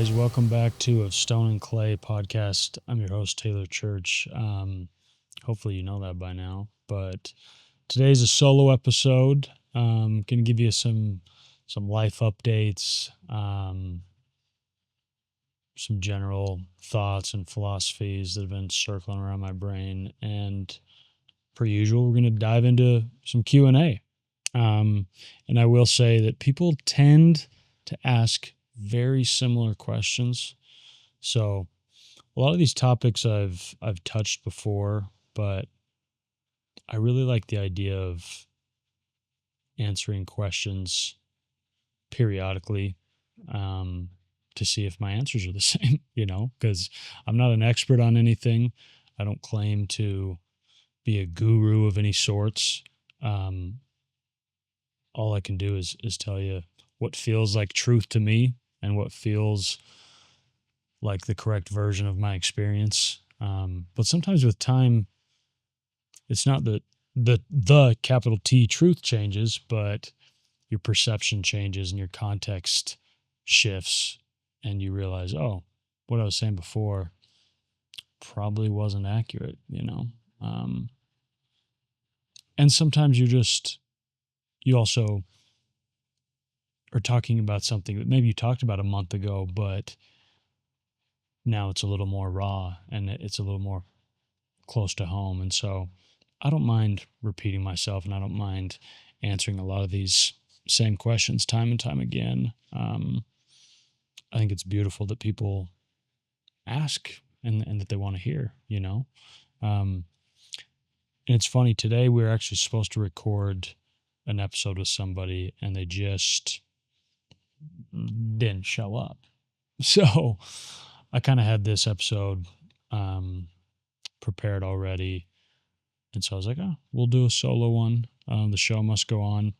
guys. Welcome back to a Stone and Clay podcast. I'm your host, Taylor Church. Hopefully you know that by now. But today's a solo episode. Going to give you some life updates, some general thoughts and philosophies that have been circling around my brain. And per usual, we're going to dive into some Q&A. And I will say that people tend to ask very similar questions. So a lot of these topics I've touched before, but I really like the idea of answering questions periodically to see if my answers are the same, because I'm not an expert on anything. I don't claim to be a guru of any sorts. All I can do is tell you what feels like truth to me and what feels like the correct version of my experience. But sometimes with time, it's not the capital T truth changes, but your perception changes and your context shifts, and you realize, oh, what I was saying before probably wasn't accurate, and sometimes you also are talking about something that maybe you talked about a month ago, but now it's a little more raw and it's a little more close to home. And so I don't mind repeating myself, and I don't mind answering a lot of these same questions time and time again. I think it's beautiful that people ask and that they want to hear, and it's funny, today we were actually supposed to record an episode with somebody and they just didn't show up. So I kind of had this episode prepared already. And so I was like, oh, we'll do a solo one. The show must go on.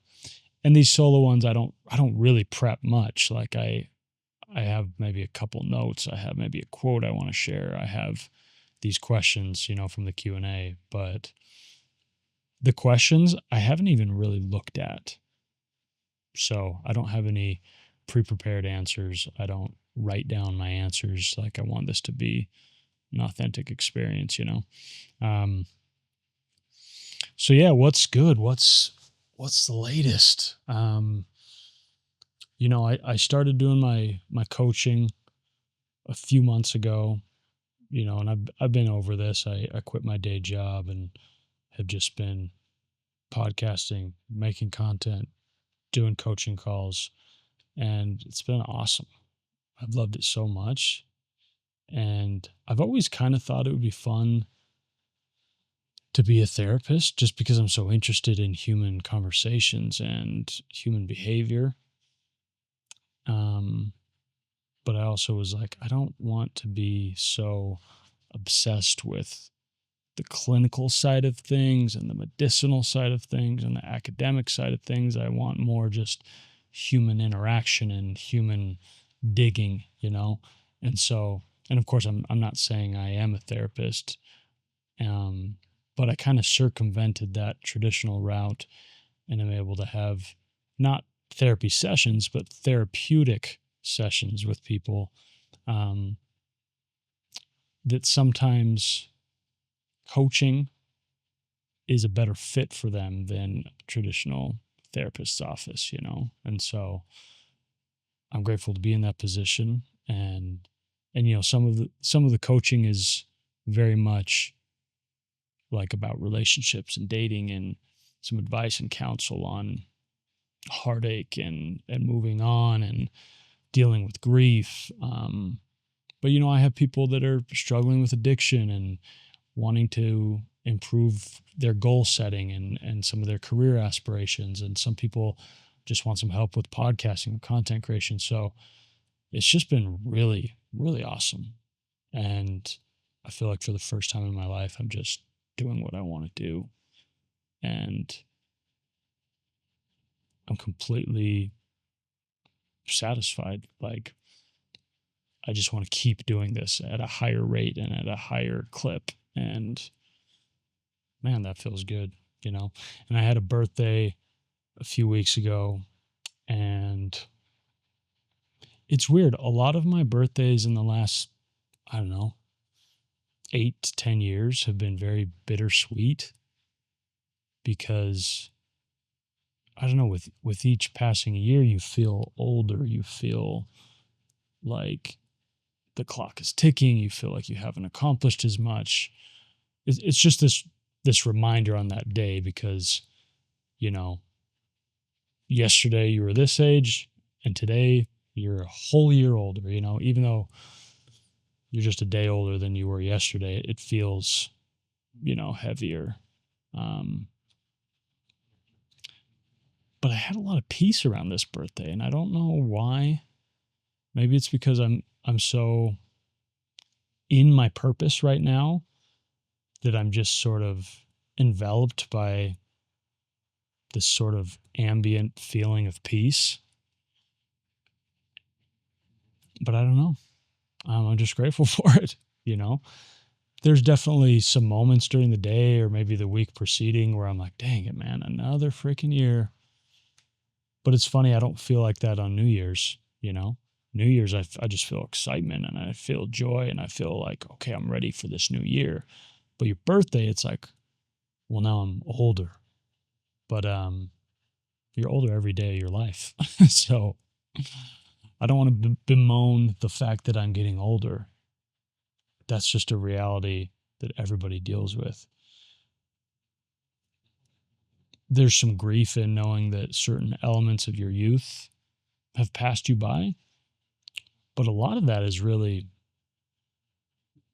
And these solo ones, I don't really prep much. Like I have maybe a couple notes. I have maybe a quote I want to share. I have these questions, from the Q&A, but the questions I haven't even really looked at. So I don't have any pre-prepared answers. I don't write down my answers. Like, I want this to be an authentic experience, So yeah, what's good? What's the latest? I started doing my coaching a few months ago, and I've been over this. I quit my day job and have just been podcasting, making content, doing coaching calls, and it's been awesome. I've loved it so much. And I've always kind of thought it would be fun to be a therapist, just because I'm so interested in human conversations and human behavior. But I also was like, I don't want to be so obsessed with the clinical side of things and the medicinal side of things and the academic side of things. I want more just human interaction and human digging, And so, and of course, I'm not saying I am a therapist, but I kind of circumvented that traditional route, and I'm able to have not therapy sessions, but therapeutic sessions with people that sometimes coaching is a better fit for them than traditional therapist's office, And so I'm grateful to be in that position, and some of the coaching is very much like about relationships and dating, and some advice and counsel on heartache and moving on and dealing with grief. But I have people that are struggling with addiction and wanting to improve their goal setting and some of their career aspirations. And some people just want some help with podcasting and content creation. So it's just been really, really awesome. And I feel like for the first time in my life, I'm just doing what I want to do. And I'm completely satisfied. Like, I just want to keep doing this at a higher rate and at a higher clip. And man, that feels good, And I had a birthday a few weeks ago, and it's weird. A lot of my birthdays in the last, I don't know, 8 to 10 years have been very bittersweet because I don't know, with each passing year, you feel older. You feel like the clock is ticking. You feel like you haven't accomplished as much. It's just this reminder on that day because, you know, yesterday you were this age and today you're a whole year older, you know, even though you're just a day older than you were yesterday, it feels, you know, heavier. Um, but I had a lot of peace around this birthday and I don't know why. Maybe it's because I'm so in my purpose right now that I'm just sort of enveloped by this sort of ambient feeling of peace. But I don't know. I'm just grateful for it, you know? There's definitely some moments during the day or maybe the week preceding where I'm like, dang it, man, another freaking year. But it's funny, I don't feel like that on New Year's, you know? New Year's, I just feel excitement and I feel joy and I feel like, okay, I'm ready for this new year. But your birthday, it's like, well, now I'm older. But you're older every day of your life. So I don't want to bemoan the fact that I'm getting older. That's just a reality that everybody deals with. There's some grief in knowing that certain elements of your youth have passed you by, but a lot of that is really,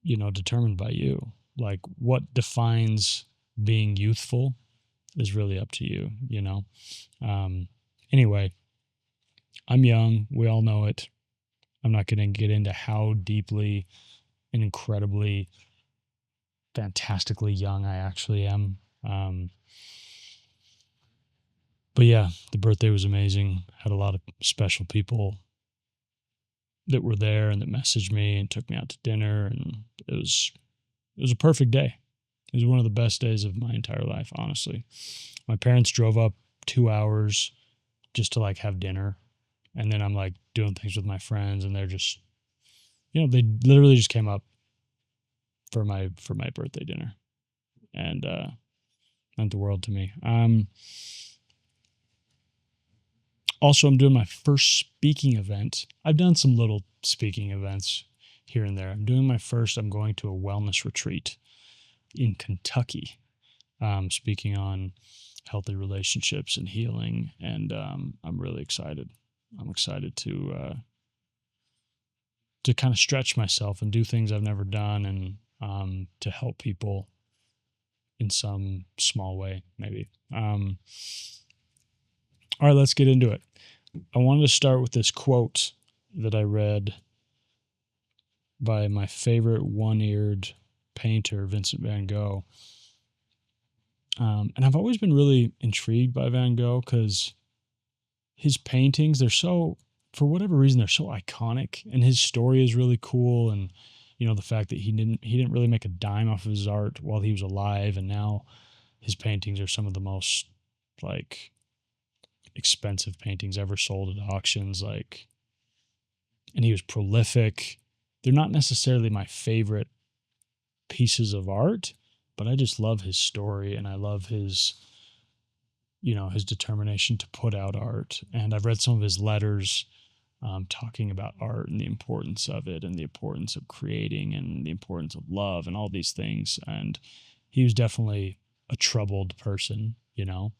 you know, determined by you. Like what defines being youthful is really up to you, you know. Anyway, I'm young. We all know it. I'm not going to get into how deeply and incredibly, fantastically young I actually am. But yeah, the birthday was amazing. Had a lot of special people that were there and that messaged me and took me out to dinner, and it was a perfect day. It was one of the best days of my entire life, honestly. My parents drove up 2 hours just to like have dinner, and then I'm like doing things with my friends, and they're just, you know, they literally just came up for my birthday dinner, and meant the world to me. Also, I'm doing my first speaking event. I've done some little speaking events here and there. I'm doing my first. I'm going to a wellness retreat in Kentucky, speaking on healthy relationships and healing, and I'm really excited. I'm excited to kind of stretch myself and do things I've never done, and to help people in some small way, maybe. All right, let's get into it. I wanted to start with this quote that I read by my favorite one-eared painter, Vincent van Gogh. And I've always been really intrigued by Van Gogh because his paintings, they're so, for whatever reason, they're so iconic, and his story is really cool. And, you know, the fact that he didn't really make a dime off of his art while he was alive, and now his paintings are some of the most, like, expensive paintings ever sold at auctions, like, and he was prolific. They're not necessarily my favorite pieces of art, but I just love his story and I love his, you know, his determination to put out art. And I've read some of his letters talking about art and the importance of it and the importance of creating and the importance of love and all these things. And he was definitely a troubled person, you know,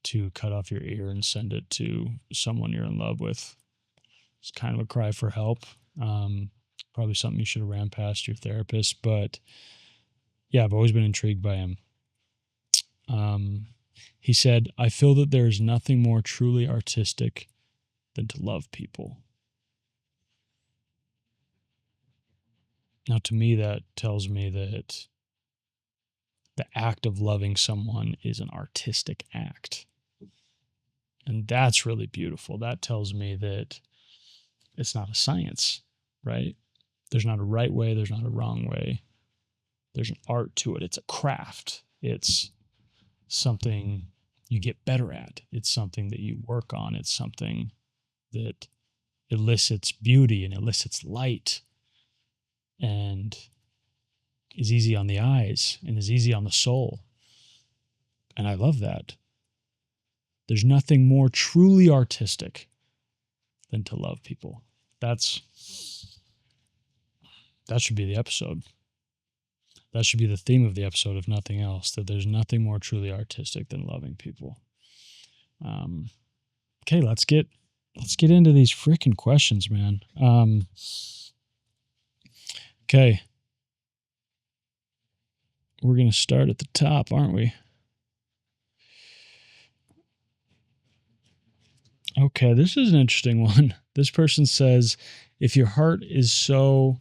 to cut off your ear and send it to someone you're in love with. It's kind of a cry for help. Probably something you should have ran past your therapist, but yeah, I've always been intrigued by him. He said, "I feel that there is nothing more truly artistic than to love people." Now, to me, that tells me that the act of loving someone is an artistic act. And that's really beautiful. That tells me that it's not a science, right? There's not a right way. There's not a wrong way. There's an art to it. It's a craft. It's something you get better at. It's something that you work on. It's something that elicits beauty and elicits light and is easy on the eyes and is easy on the soul. And I love that. There's nothing more truly artistic than to love people. That should be the episode. That should be the theme of the episode, if nothing else, that there's nothing more truly artistic than loving people. Okay, let's get into these freaking questions, man. Okay. We're going to start at the top, aren't we? Okay, this is an interesting one. This person says, if your heart is so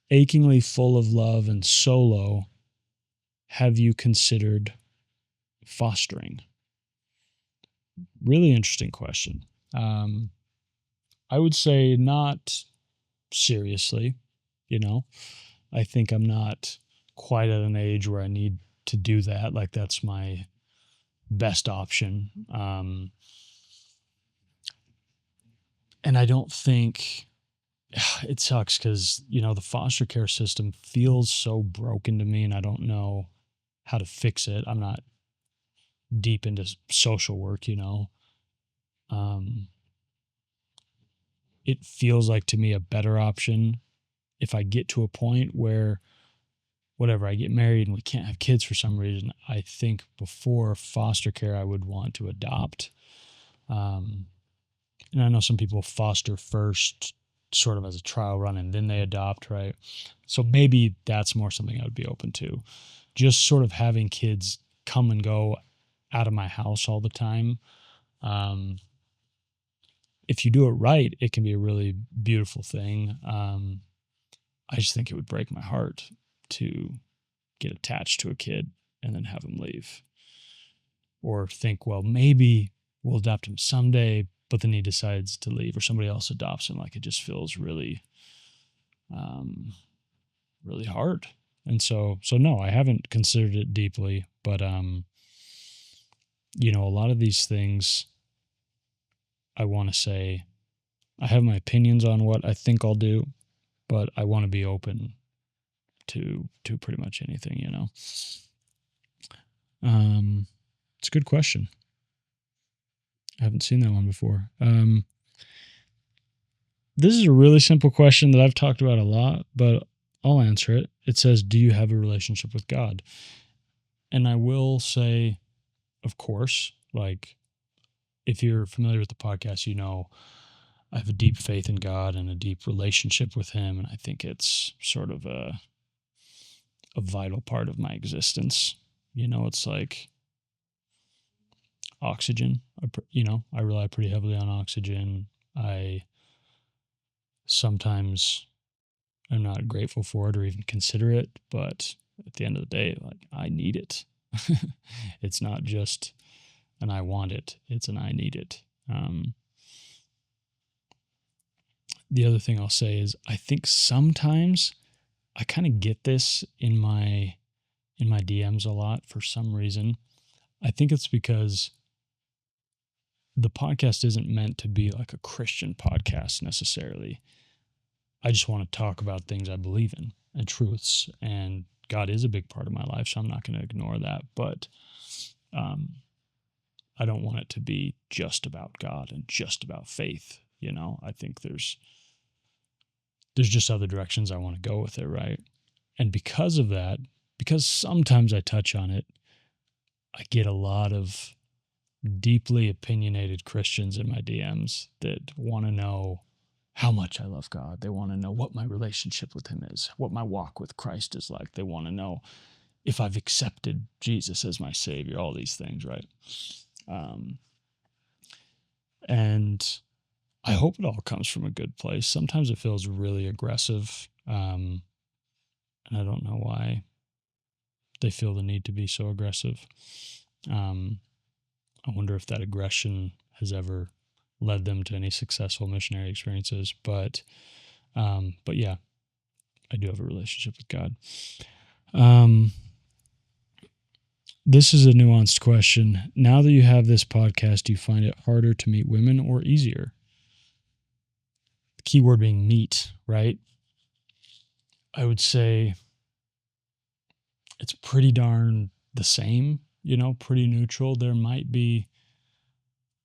achingly full of love and solo, have you considered fostering? Really interesting question. I would say not seriously, I think I'm not quite at an age where I need to do that. Like, that's my best option. And I don't think it sucks because, the foster care system feels so broken to me and I don't know how to fix it. I'm not deep into social work, it feels like to me a better option if I get to a point where whatever, I get married and we can't have kids for some reason. I think before foster care, I would want to adopt. And I know some people foster first, sort of as a trial run, and then they adopt, right? So maybe that's more something I would be open to. Just sort of having kids come and go out of my house all the time. If you do it right, it can be a really beautiful thing. I just think it would break my heart to get attached to a kid and then have him leave. Or think, well, maybe we'll adopt him someday, but then he decides to leave or somebody else adopts him. Like, it just feels really, really hard. And so no, I haven't considered it deeply, but, a lot of these things, I want to say, I have my opinions on what I think I'll do, but I want to be open to pretty much anything, It's a good question. I haven't seen that one before. This is a really simple question that I've talked about a lot, but I'll answer it. It says, do you have a relationship with God? And I will say, of course, like, if you're familiar with the podcast, I have a deep faith in God and a deep relationship with him. And I think it's sort of a vital part of my existence. It's like oxygen. I rely pretty heavily on oxygen. I sometimes am not grateful for it or even consider it, but at the end of the day, like, I need it. It's not just an I want it, it's an I need it. The other thing I'll say is I think sometimes I kind of get this in my DMs a lot for some reason. I think it's because the podcast isn't meant to be like a Christian podcast necessarily. I just want to talk about things I believe in and truths, and God is a big part of my life, so I'm not going to ignore that. But I don't want it to be just about God and just about faith. I think there's just other directions I want to go with it, right? And because of that, because sometimes I touch on it, I get a lot of deeply opinionated Christians in my DMs that want to know how much I love God. They want to know what my relationship with him is, what my walk with Christ is like. They want to know if I've accepted Jesus as my Savior, all these things, right? And I hope it all comes from a good place. Sometimes it feels really aggressive, and I don't know why they feel the need to be so aggressive. I wonder if that aggression has ever led them to any successful missionary experiences. But yeah, I do have a relationship with God. This is a nuanced question. Now that you have this podcast, do you find it harder to meet women or easier? the key word being meet, right? I would say it's pretty darn the same, pretty neutral. There might be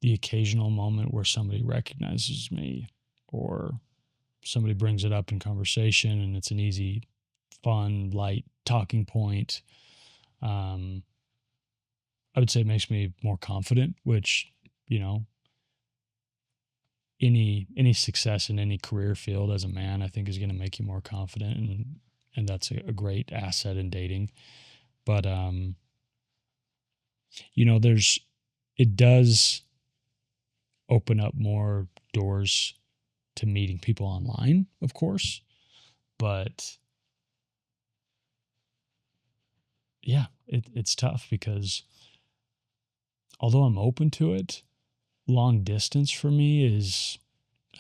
the occasional moment where somebody recognizes me or somebody brings it up in conversation and it's an easy, fun, light talking point. I would say it makes me more confident, which, any success in any career field as a man, I think is going to make you more confident, and that's a great asset in dating. But it does open up more doors to meeting people online, of course. But yeah, it's tough because although I'm open to it, long distance for me is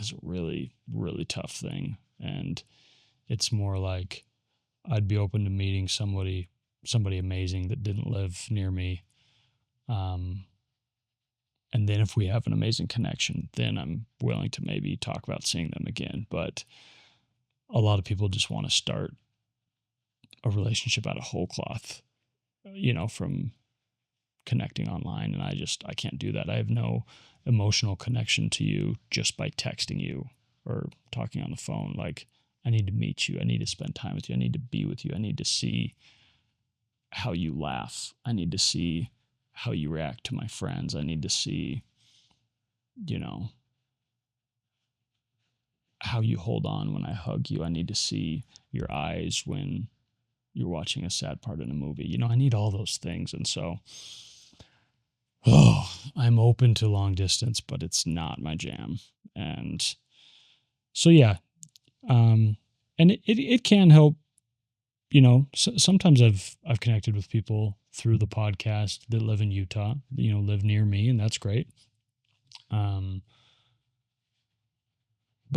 a really, really tough thing. And it's more like I'd be open to meeting somebody amazing that didn't live near me. And then if we have an amazing connection, then I'm willing to maybe talk about seeing them again. But a lot of people just want to start a relationship out of whole cloth, from connecting online. And I can't do that. I have no emotional connection to you just by texting you or talking on the phone. Like, I need to meet you. I need to spend time with you. I need to be with you. I need to see how you laugh. I need to see how you react to my friends. I need to see, how you hold on when I hug you. I need to see your eyes when you're watching a sad part in a movie. I need all those things. And so, I'm open to long distance, but it's not my jam. And so, yeah. And it can help, sometimes I've connected with people through the podcast that live in Utah, live near me, and that's great. But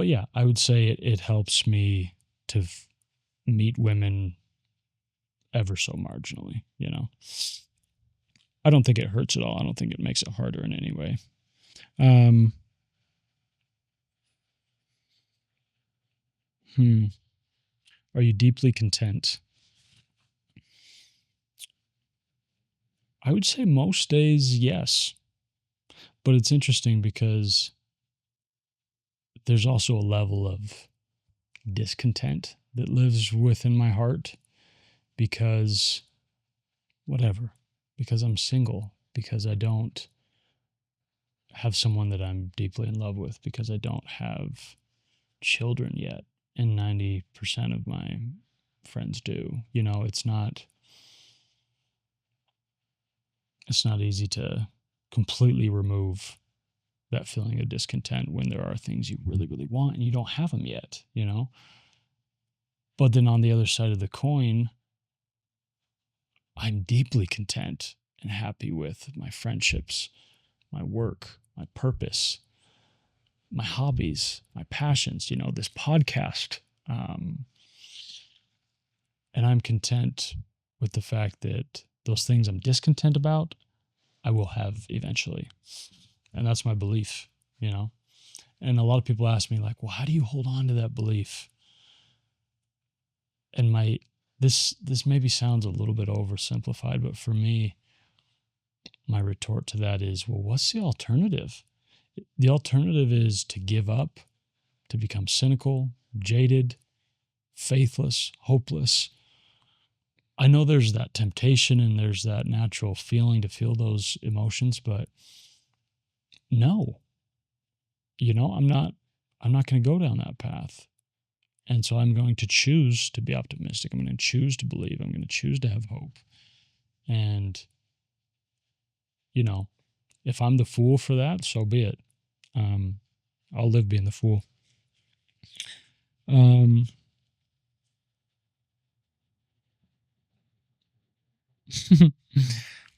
yeah, I would say it helps me to meet women ever so marginally, I don't think it hurts at all. I don't think it makes it harder in any way. Are you deeply content? I would say most days, yes. But it's interesting because there's also a level of discontent that lives within my heart because because I'm single, because I don't have someone that I'm deeply in love with, because I don't have children yet, and 90% of my friends do. It's not easy to completely remove that feeling of discontent when there are things you really, really want and you don't have them yet, But then on the other side of the coin, I'm deeply content and happy with my friendships, my work, my purpose, my hobbies, my passions, this podcast. And I'm content with the fact that those things I'm discontent about, I will have eventually. And that's my belief, And a lot of people ask me, like, well, how do you hold on to that belief? And this maybe sounds a little bit oversimplified, but for me, my retort to that is, well, what's the alternative? The alternative is to give up, to become cynical, jaded, faithless, hopeless. I know there's that temptation and there's that natural feeling to feel those emotions, but no, I'm not going to go down that path. And so I'm going to choose to be optimistic. I'm going to choose to believe. I'm going to choose to have hope. And, if I'm the fool for that, so be it. I'll live being the fool.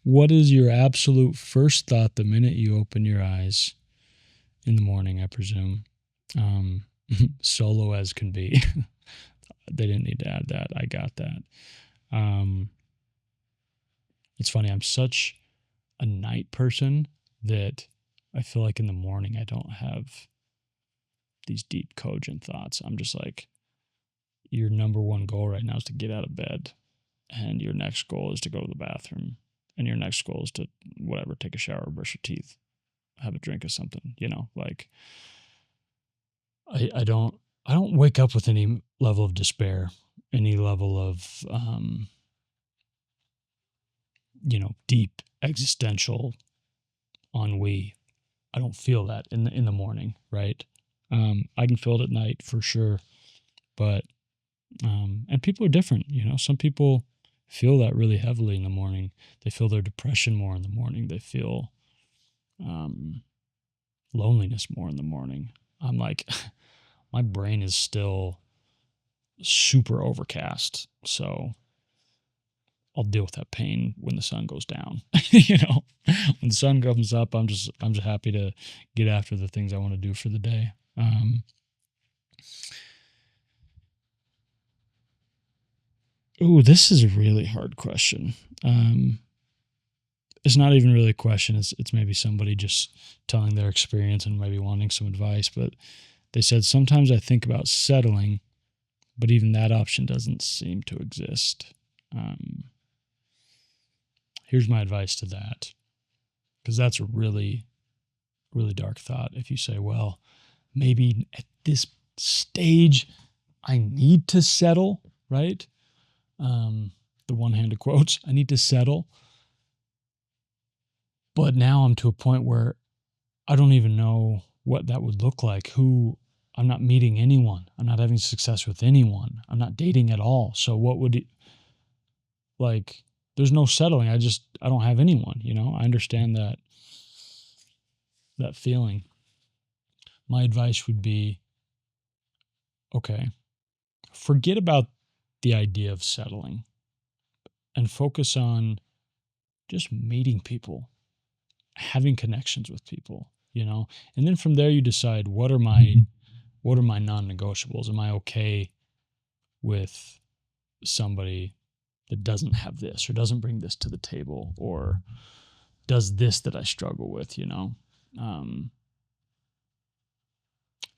What is your absolute first thought the minute you open your eyes in the morning, I presume? Solo as can be. They didn't need to add that. I got that. It's funny. I'm such a night person that I feel like in the morning I don't have these deep, cogent thoughts. I'm just like, your number one goal right now is to get out of bed, and your next goal is to go to the bathroom, and your next goal is to whatever, take a shower, brush your teeth, have a drink of something. Like I don't wake up with any level of despair, any level of deep existential ennui. I don't feel that in the morning, right? I can feel it at night for sure, but and people are different. Some people feel that really heavily in the morning. They feel their depression more in the morning. They feel loneliness more in the morning. I'm like, my brain is still super overcast, so I'll deal with that pain when the sun goes down. When the sun comes up, I'm just happy to get after the things I want to do for the day. This is a really hard question. It's not even really a question. It's maybe somebody just telling their experience and maybe wanting some advice. But they said, sometimes I think about settling, but even that option doesn't seem to exist. Here's my advice to that, because that's a really, really dark thought. If you say, well, maybe at this stage I need to settle, right? The one-handed quotes, I need to settle. But now I'm to a point where I don't even know what that would look like. I'm not meeting anyone. I'm not having success with anyone. I'm not dating at all. So what would it, like, there's no settling. I don't have anyone, I understand that feeling. My advice would be, okay, forget about the idea of settling and focus on just meeting people, having connections with people, and then from there you decide, what are my non-negotiables? Am I okay with somebody that doesn't have this, or doesn't bring this to the table, or does this that I struggle with, and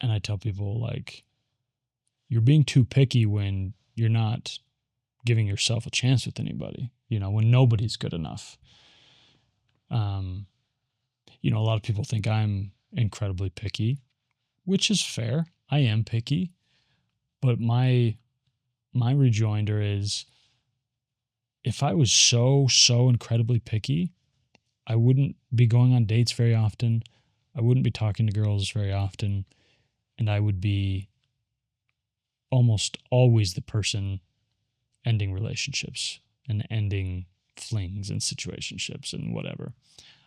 I tell people, like, you're being too picky when you're not giving yourself a chance with anybody, when nobody's good enough. A lot of people think I'm incredibly picky, which is fair. I am picky, but my rejoinder is, if I was so incredibly picky, I wouldn't be going on dates very often. I wouldn't be talking to girls very often, and I would be almost always the person ending relationships and ending flings and situationships and whatever.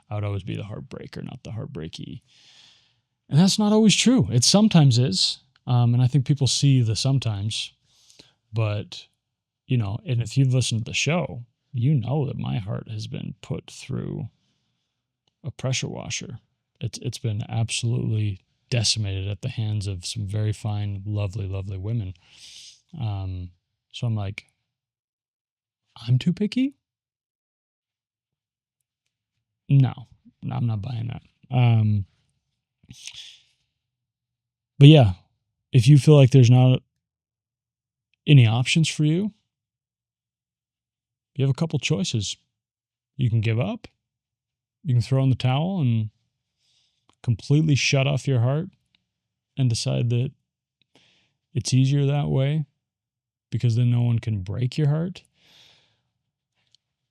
I would always be the heartbreaker, not the heartbreaky. And that's not always true. It sometimes is. And I think people see the sometimes. But, and if you've listened to the show, that my heart has been put through a pressure washer. It's been absolutely decimated at the hands of some very fine, lovely, lovely women. So I'm like, I'm too picky? No, I'm not buying that. But yeah, if you feel like there's not any options for you, you have a couple choices. You can give up. You can throw in the towel and completely shut off your heart and decide that it's easier that way, because then no one can break your heart.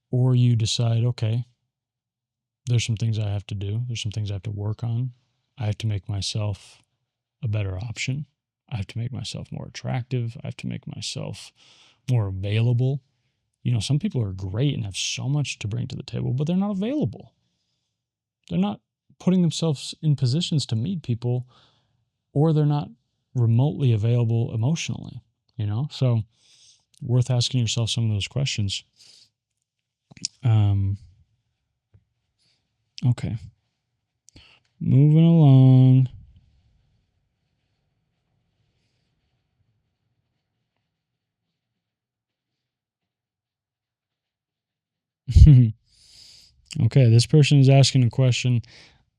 Or you decide, okay, there's some things I have to do. There's some things I have to work on. I have to make myself a better option. I have to make myself more attractive. I have to make myself more available. Some people are great and have so much to bring to the table, but they're not available. They're not putting themselves in positions to meet people, or they're not remotely available emotionally, So worth asking yourself some of those questions. Okay. Moving along. Okay, this person is asking a question.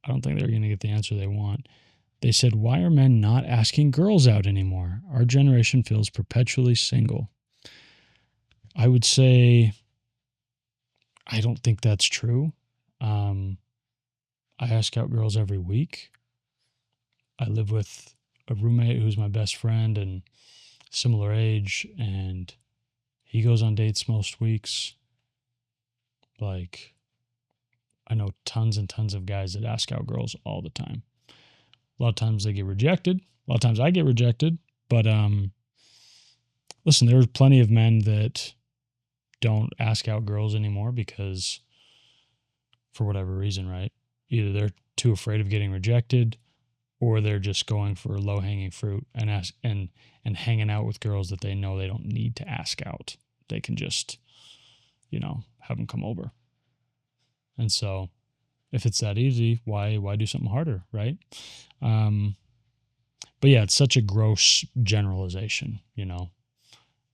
I don't think they're going to get the answer they want. They said, "Why are men not asking girls out anymore? Our generation feels perpetually single." I would say I don't think that's true. Um, I ask out girls every week. I live with a roommate who's my best friend and similar age, and he goes on dates most weeks. Like, I know tons and tons of guys that ask out girls all the time. A lot of times they get rejected. A lot of times I get rejected. But listen, there's plenty of men that don't ask out girls anymore because, for whatever reason, right? Either they're too afraid of getting rejected, or they're just going for low hanging fruit and hanging out with girls that they know they don't need to ask out. They can just, have them come over. And so, if it's that easy, why do something harder, right? But yeah, it's such a gross generalization.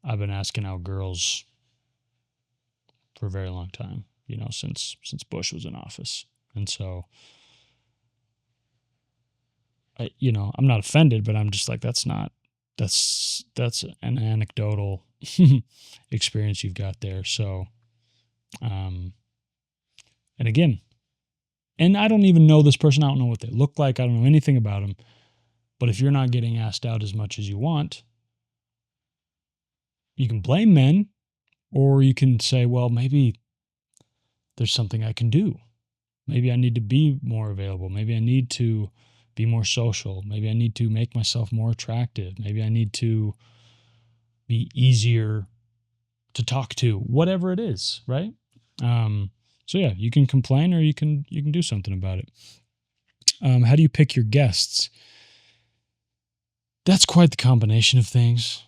I've been asking out girls for a very long time, since Bush was in office. And so, I'm not offended, but I'm just like, that's an anecdotal experience you've got there. So, and again, and I don't even know this person. I don't know what they look like. I don't know anything about them. But if you're not getting asked out as much as you want, you can blame men, or you can say, well, maybe there's something I can do. Maybe I need to be more available. Maybe I need to be more social. Maybe I need to make myself more attractive. Maybe I need to be easier to talk to, whatever it is, right? So yeah, you can complain, or you can do something about it. How do you pick your guests? That's quite the combination of things,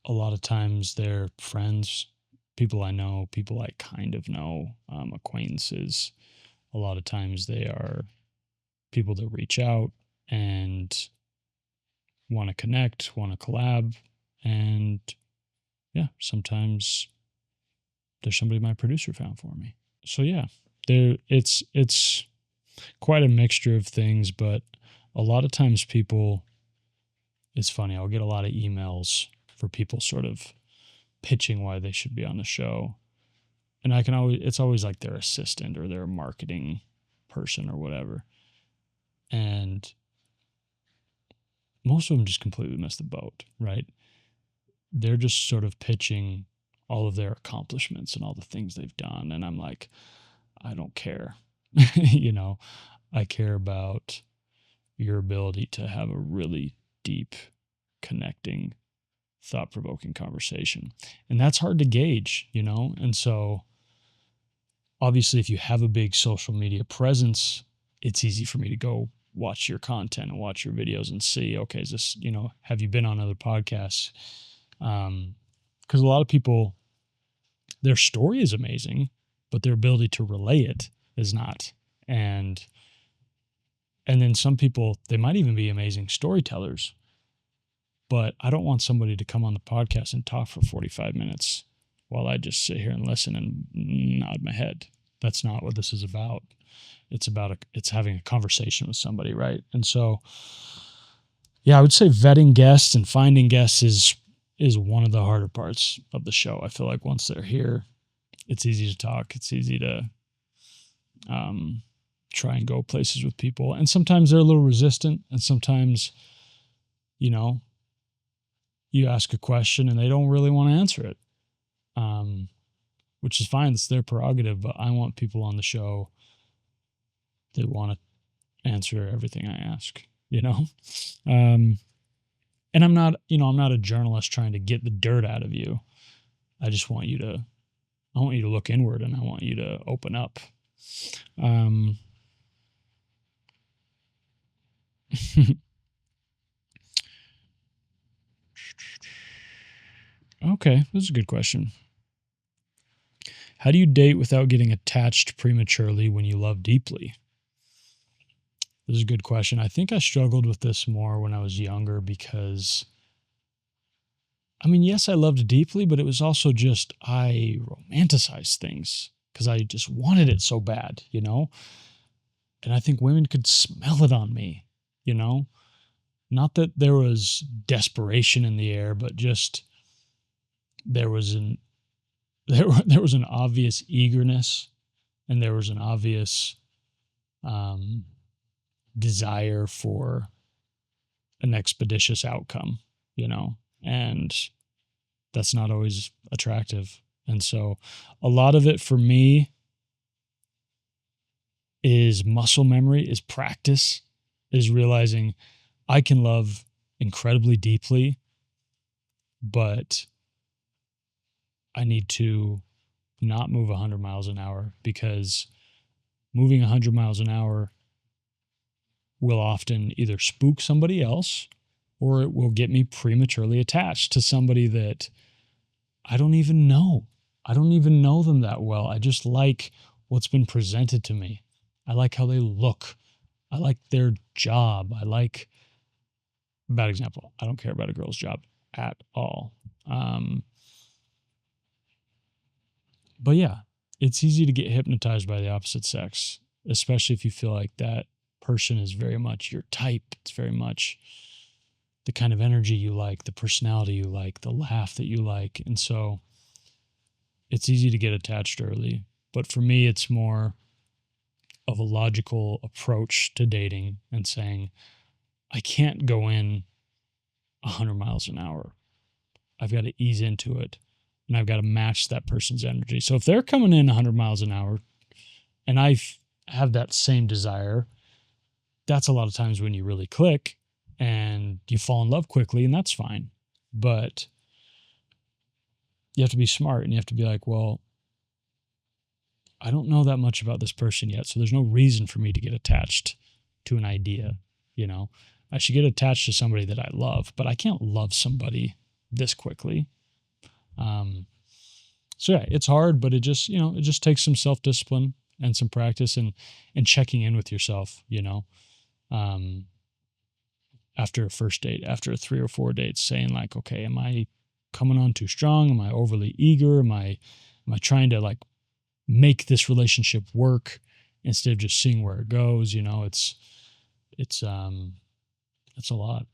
a lot of times they're friends, people I know, people I kind of know, acquaintances. A lot of times they are people that reach out and want to connect, want to collab. And yeah, sometimes there's somebody my producer found for me. So yeah, it's quite a mixture of things, but a lot of times it's funny, I'll get a lot of emails for people sort of pitching why they should be on the show. And it's always like their assistant or their marketing person or whatever. And most of them just completely miss the boat, right? They're just sort of pitching all of their accomplishments and all the things they've done. And I'm like, I don't care. I care about your ability to have a really deep, connecting, thought-provoking conversation. And that's hard to gauge, And so obviously if you have a big social media presence, it's easy for me to go watch your content and watch your videos and see, okay, is this, have you been on other podcasts? Because a lot of people, their story is amazing, but their ability to relay it is not. And then some people, they might even be amazing storytellers, but I don't want somebody to come on the podcast and talk for 45 minutes while I just sit here and listen and nod my head. That's not what this is about. It's having a conversation with somebody, right? And so, yeah, I would say vetting guests and finding guests is one of the harder parts of the show. I feel like once they're here, it's easy to talk. It's easy to try and go places with people. And sometimes they're a little resistant, and sometimes, you ask a question and they don't really want to answer it, which is fine. It's their prerogative, but I want people on the show that want to answer everything I ask, and I'm not a journalist trying to get the dirt out of you. I just want you to look inward, and I want you to open up. Okay, this is a good question. How do you date without getting attached prematurely when you love deeply? This is a good question. I think I struggled with this more when I was younger because, yes, I loved deeply, but it was also just I romanticized things because I just wanted it so bad, And I think women could smell it on me, you know? Not that there was desperation in the air, but just there was an there was an obvious eagerness, and there was an obvious um, desire for an expeditious outcome, you know, and that's not always attractive. And so a lot of it for me is muscle memory, is practice, is realizing I can love incredibly deeply, but I need to not move 100 miles an hour, because moving 100 miles an hour will often either spook somebody else, or it will get me prematurely attached to somebody that I don't even know. I don't even know them that well. I just like what's been presented to me. I like how they look. I like their job. Bad example, I don't care about a girl's job at all. But yeah, it's easy to get hypnotized by the opposite sex, especially if you feel like that person is very much your type. It's very much the kind of energy you like, the personality you like, the laugh that you like. And so it's easy to get attached early. But for me, it's more of a logical approach to dating and saying, I can't go in 100 miles an hour. I've got to ease into it, and I've got to match that person's energy. So if they're coming in 100 miles an hour and I have that same desire, that's a lot of times when you really click and you fall in love quickly, and that's fine. But you have to be smart, and you have to be like, well, I don't know that much about this person yet, so there's no reason for me to get attached to an idea, you know? I should get attached to somebody that I love, but I can't love somebody this quickly. So yeah, it's hard, but it just takes some self-discipline and some practice, and checking in with yourself, after a first date, after 3 or 4 dates, saying like, okay, am I coming on too strong? Am I overly eager? Am I trying to like make this relationship work instead of just seeing where it goes? It's a lot.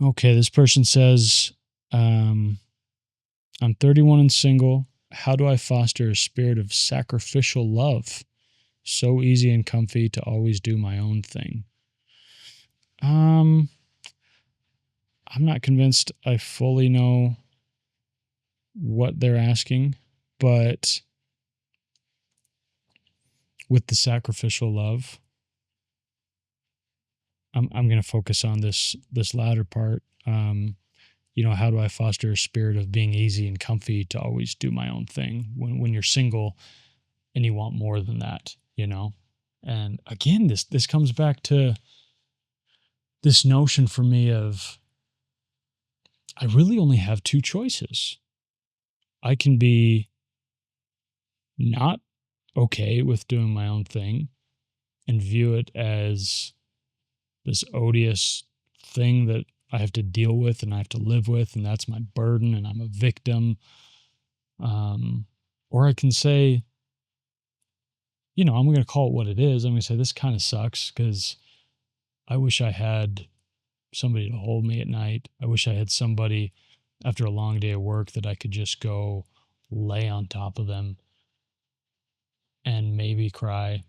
Okay, this person says, I'm 31 and single. How do I foster a spirit of sacrificial love? So easy and comfy to always do my own thing. I'm not convinced I fully know what they're asking, but with the sacrificial love, I'm going to focus on this latter part. How do I foster a spirit of being easy and comfy to always do my own thing when you're single and you want more than that, And again, this comes back to this notion for me of, I really only have 2 choices. I can be not okay with doing my own thing and view it as this odious thing that I have to deal with and I have to live with, and that's my burden, and I'm a victim. Or I can say, I'm going to call it what it is. I'm going to say, this kind of sucks because I wish I had somebody to hold me at night. I wish I had somebody after a long day of work that I could just go lay on top of them and maybe cry.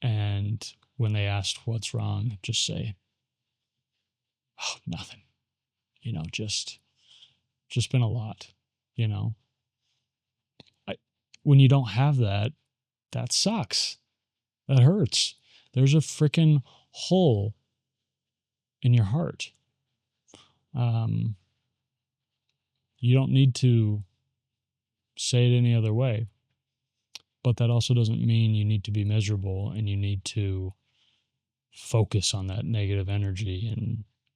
And when they asked what's wrong, just say, oh, nothing. Just been a lot, when you don't have that, that sucks. That hurts. There's a freaking hole in your heart. You don't need to say it any other way, but that also doesn't mean you need to be miserable and you need to focus on that negative energy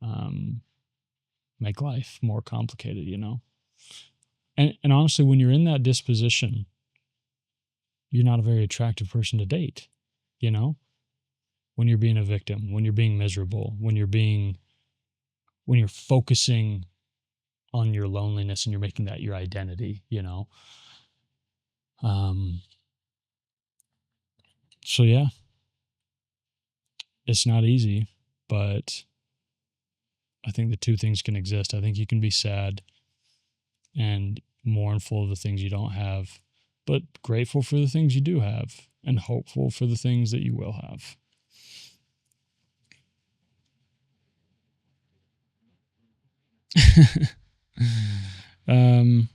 and make life more complicated, And honestly, when you're in that disposition, you're not a very attractive person to date, when you're being a victim, when you're being miserable, when you're focusing on your loneliness and you're making that your identity, So yeah, it's not easy, but I think the two things can exist. I think you can be sad and mournful of the things you don't have, but grateful for the things you do have and hopeful for the things that you will have. um,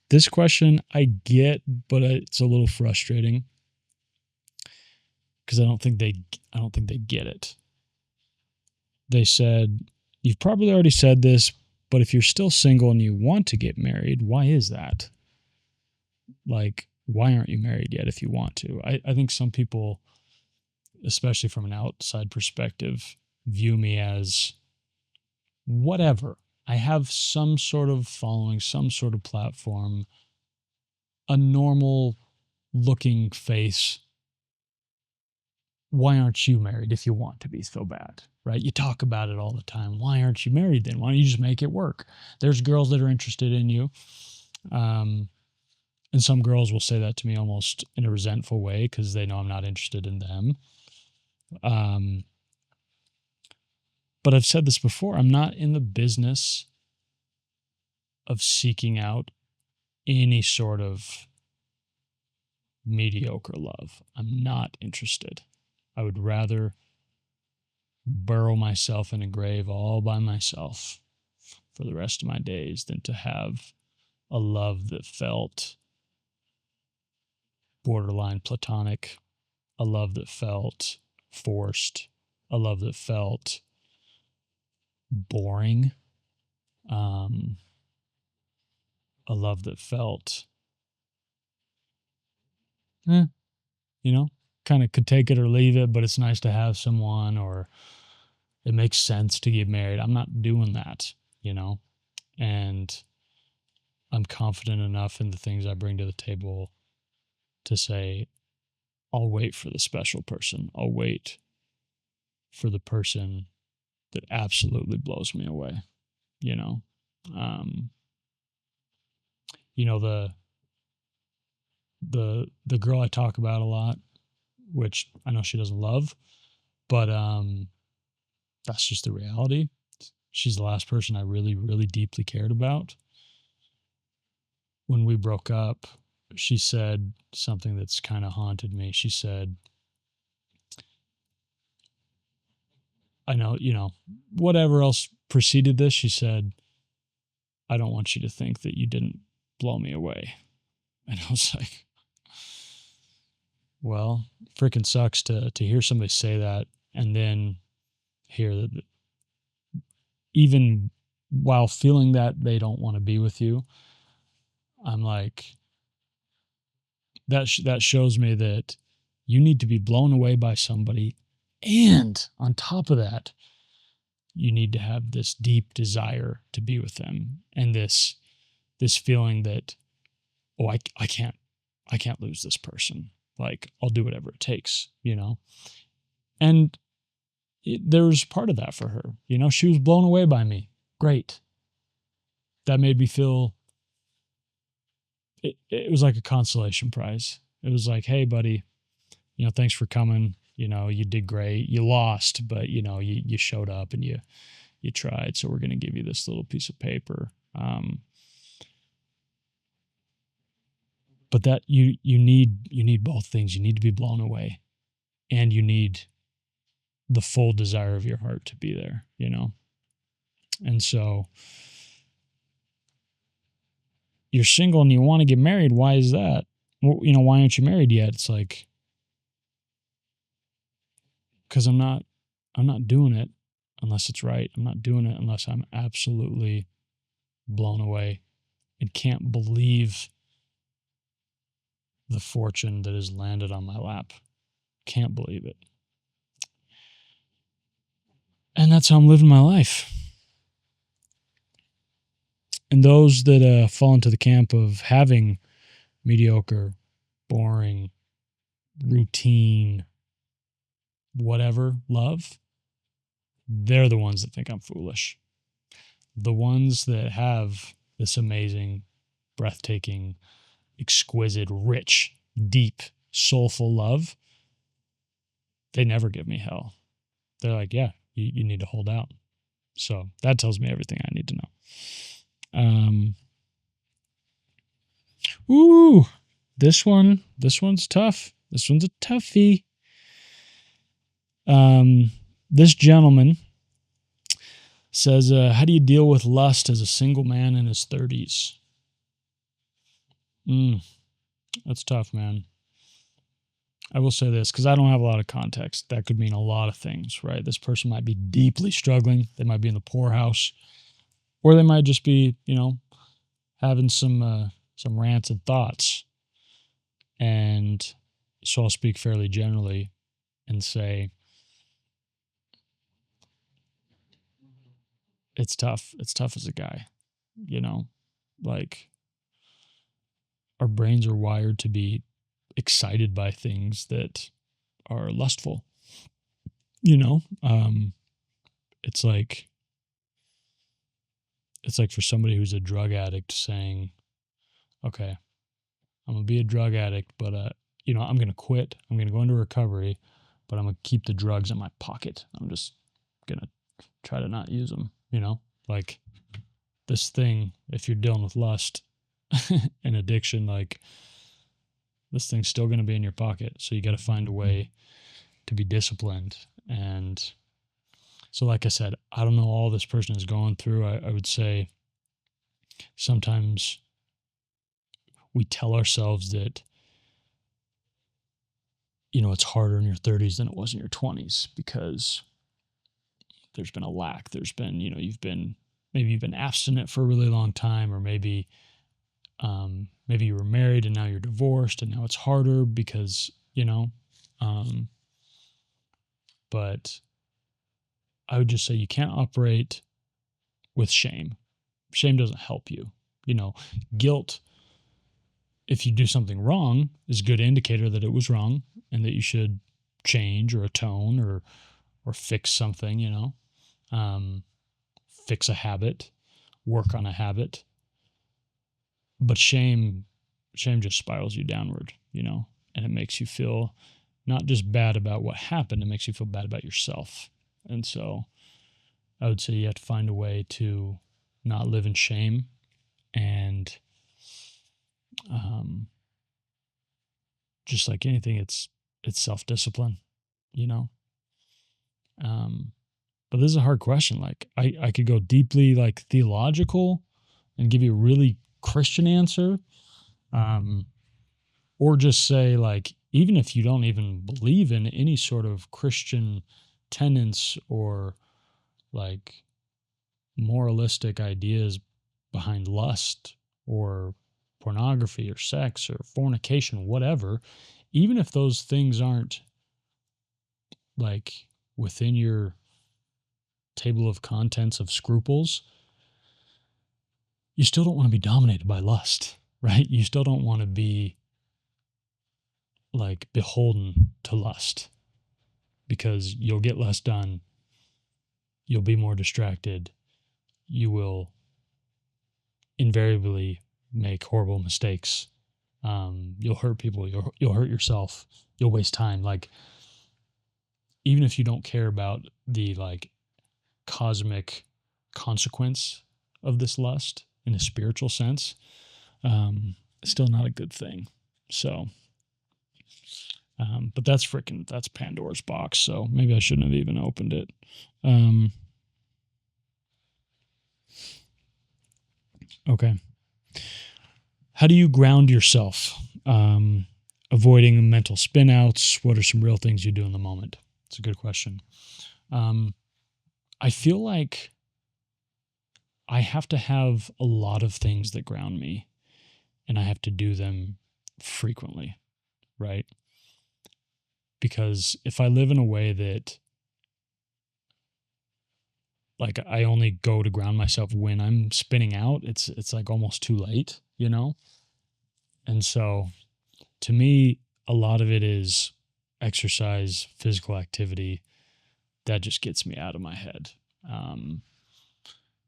this question I get, but it's a little frustrating because I don't think they get it. They said, "You've probably already said this, but if you're still single and you want to get married, why is that? Like, why aren't you married yet if you want to?" I think some people, especially from an outside perspective, view me as whatever. I have some sort of following, some sort of platform, a normal looking face. Why aren't you married if you want to be so bad, right? You talk about it all the time. Why aren't you married then? Why don't you just make it work? There's girls that are interested in you. And some girls will say that to me almost in a resentful way because they know I'm not interested in them. But I've said this before, I'm not in the business of seeking out any sort of mediocre love. I'm not interested. I would rather burrow myself in a grave all by myself for the rest of my days than to have a love that felt borderline platonic, a love that felt forced, a love that felt boring, a love that felt, kind of could take it or leave it, but it's nice to have someone, or it makes sense to get married. I'm not doing that, and I'm confident enough in the things I bring to the table to say, I'll wait for the special person. I'll wait for the person that absolutely blows me away, you know. Um, the girl I talk about a lot, which I know she doesn't love, but that's just the reality. She's the last person I really, really deeply cared about. When we broke up, she said something that's kind of haunted me. She said, I know, whatever else preceded this, she said, I don't want you to think that you didn't blow me away. And I was like, well, freaking sucks to hear somebody say that and then hear that even while feeling that they don't want to be with you. I'm like, that shows me that you need to be blown away by somebody, and on top of that, you need to have this deep desire to be with them, and this feeling that, oh, I can't lose this person. Like, I'll do whatever it takes, And there was part of that for her. She was blown away by me. Great. That made me feel, it was like a consolation prize. It was like, hey, buddy, thanks for coming. You did great. You lost, but, you showed up and you tried. So we're going to give you this little piece of paper. But that you need both things. You need to be blown away, and you need the full desire of your heart to be there, And so you're single and you want to get married. Why is that? Well, why aren't you married yet? It's like, because I'm not doing it unless it's right. I'm not doing it unless I'm absolutely blown away and can't believe the fortune that has landed on my lap. Can't believe it. And that's how I'm living my life. And those that fall into the camp of having mediocre, boring, routine, whatever love, they're the ones that think I'm foolish. The ones that have this amazing, breathtaking, exquisite, rich, deep, soulful love, they never give me hell. They're like, yeah, you need to hold out. So that tells me everything I need to know. Ooh, this one's tough. This one's a toughie. This gentleman says, how do you deal with lust as a single man in his 30s? That's tough, man. I will say this, because I don't have a lot of context. That could mean a lot of things, right? This person might be deeply struggling. They might be in the poorhouse. Or they might just be, having some rants and thoughts. And so I'll speak fairly generally and say, it's tough. It's tough as a guy, like our brains are wired to be excited by things that are lustful. It's like for somebody who's a drug addict saying, okay, I'm going to be a drug addict, but I'm going to quit. I'm going to go into recovery, but I'm going to keep the drugs in my pocket. I'm just going to try to not use them, like this thing, if you're dealing with lust and addiction, like this thing's still going to be in your pocket. So you got to find a way to be disciplined. And so, like I said, I don't know all this person is going through. I would say sometimes we tell ourselves that, it's harder in your 30s than it was in your 20s because there's been a lack. There's been, you've been abstinent for a really long time, or maybe you were married and now you're divorced and now it's harder because, but I would just say you can't operate with shame. Shame doesn't help you. Guilt, if you do something wrong, is a good indicator that it was wrong and that you should change or atone or fix something, fix a habit, work on a habit. But shame just spirals you downward, and it makes you feel not just bad about what happened, it makes you feel bad about yourself. And so I would say you have to find a way to not live in shame and just like anything, it's self-discipline, but this is a hard question. Like I could go deeply like theological and give you a really Christian answer, or just say like, even if you don't even believe in any sort of Christian tenets or like moralistic ideas behind lust or pornography or sex or fornication, whatever, even if those things aren't like within your table of contents of scruples, you still don't want to be dominated by lust, right? You still don't want to be like beholden to lust, because you'll get less done. You'll be more distracted. You will invariably make horrible mistakes. You'll hurt people. You'll hurt yourself. You'll waste time. Like, even if you don't care about the like cosmic consequence of this lust in a spiritual sense, it's still not a good thing. So, but that's Pandora's box. So maybe I shouldn't have even opened it. Okay. How do you ground yourself? Avoiding mental spinouts. What are some real things you do in the moment? It's a good question. I feel like I have to have a lot of things that ground me, and I have to do them frequently, right? Because if I live in a way that like I only go to ground myself when I'm spinning out, it's like almost too late, And so to me, a lot of it is exercise, physical activity, that just gets me out of my head.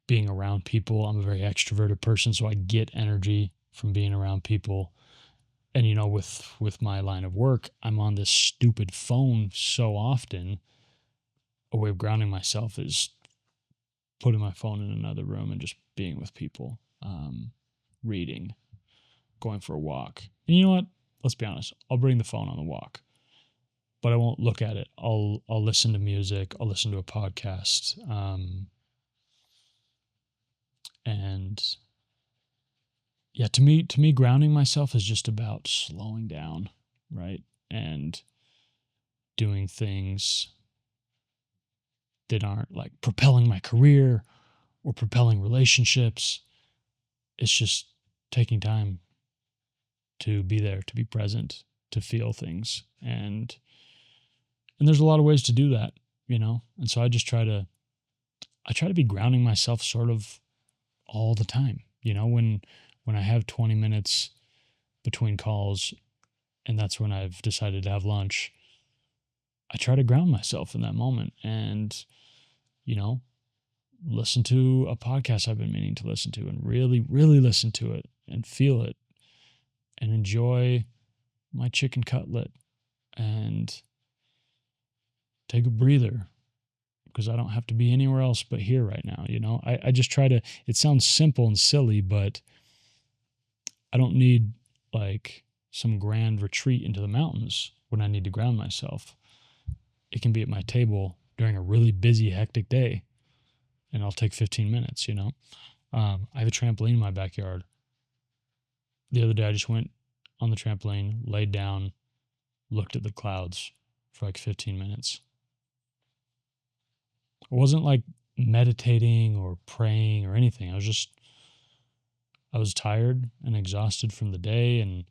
Being around people, I'm a very extroverted person, so I get energy from being around people. And, with my line of work, I'm on this stupid phone so often. A way of grounding myself is putting my phone in another room and just being with people, reading, going for a walk. And you know what? Let's be honest. I'll bring the phone on the walk, but I won't look at it. I'll listen to music. I'll listen to a podcast. And yeah, to me, grounding myself is just about slowing down, right? And doing things that aren't like propelling my career or propelling relationships. It's just taking time to be there, to be present, to feel things. And there's a lot of ways to do that, And so I try to be grounding myself sort of all the time. When I have 20 minutes between calls, and that's when I've decided to have lunch, I try to ground myself in that moment and, listen to a podcast I've been meaning to listen to and really, really listen to it and feel it and enjoy my chicken cutlet and take a breather because I don't have to be anywhere else but here right now. I just try to, it sounds simple and silly, but I don't need like some grand retreat into the mountains when I need to ground myself. It can be at my table during a really busy, hectic day, and I'll take 15 minutes, I have a trampoline in my backyard. The other day, I just went on the trampoline, laid down, looked at the clouds for like 15 minutes. I wasn't like meditating or praying or anything. I was tired and exhausted from the day and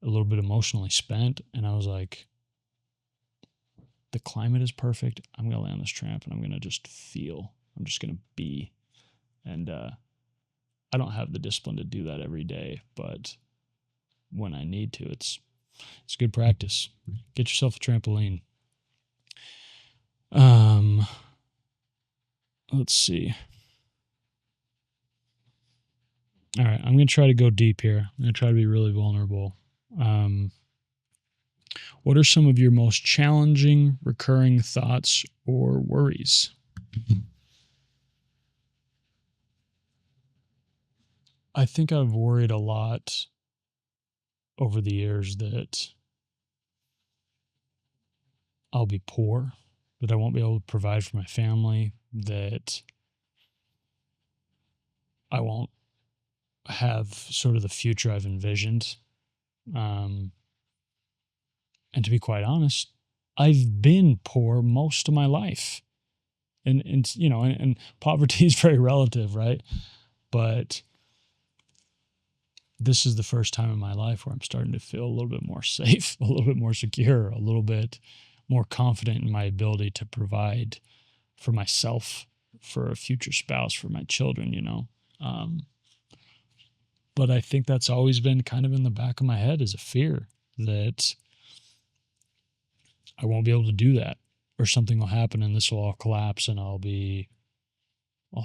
a little bit emotionally spent. And I was like, the climate is perfect. I'm going to lay on this tramp and I'm going to just feel. I'm just going to be. And I don't have the discipline to do that every day, but when I need to, it's good practice. Get yourself a trampoline. Let's see. All right, I'm going to try to go deep here. I'm going to try to be really vulnerable. What are some of your most challenging recurring thoughts or worries? I think I've worried a lot over the years that I'll be poor, that I won't be able to provide for my family, that I won't have sort of the future I've envisioned. And to be quite honest, I've been poor most of my life. And poverty is very relative, right? But this is the first time in my life where I'm starting to feel a little bit more safe, a little bit more secure, a little bit more confident in my ability to provide for myself, for a future spouse, for my children, But I think that's always been kind of in the back of my head as a fear that I won't be able to do that, or something will happen and this will all collapse and I'll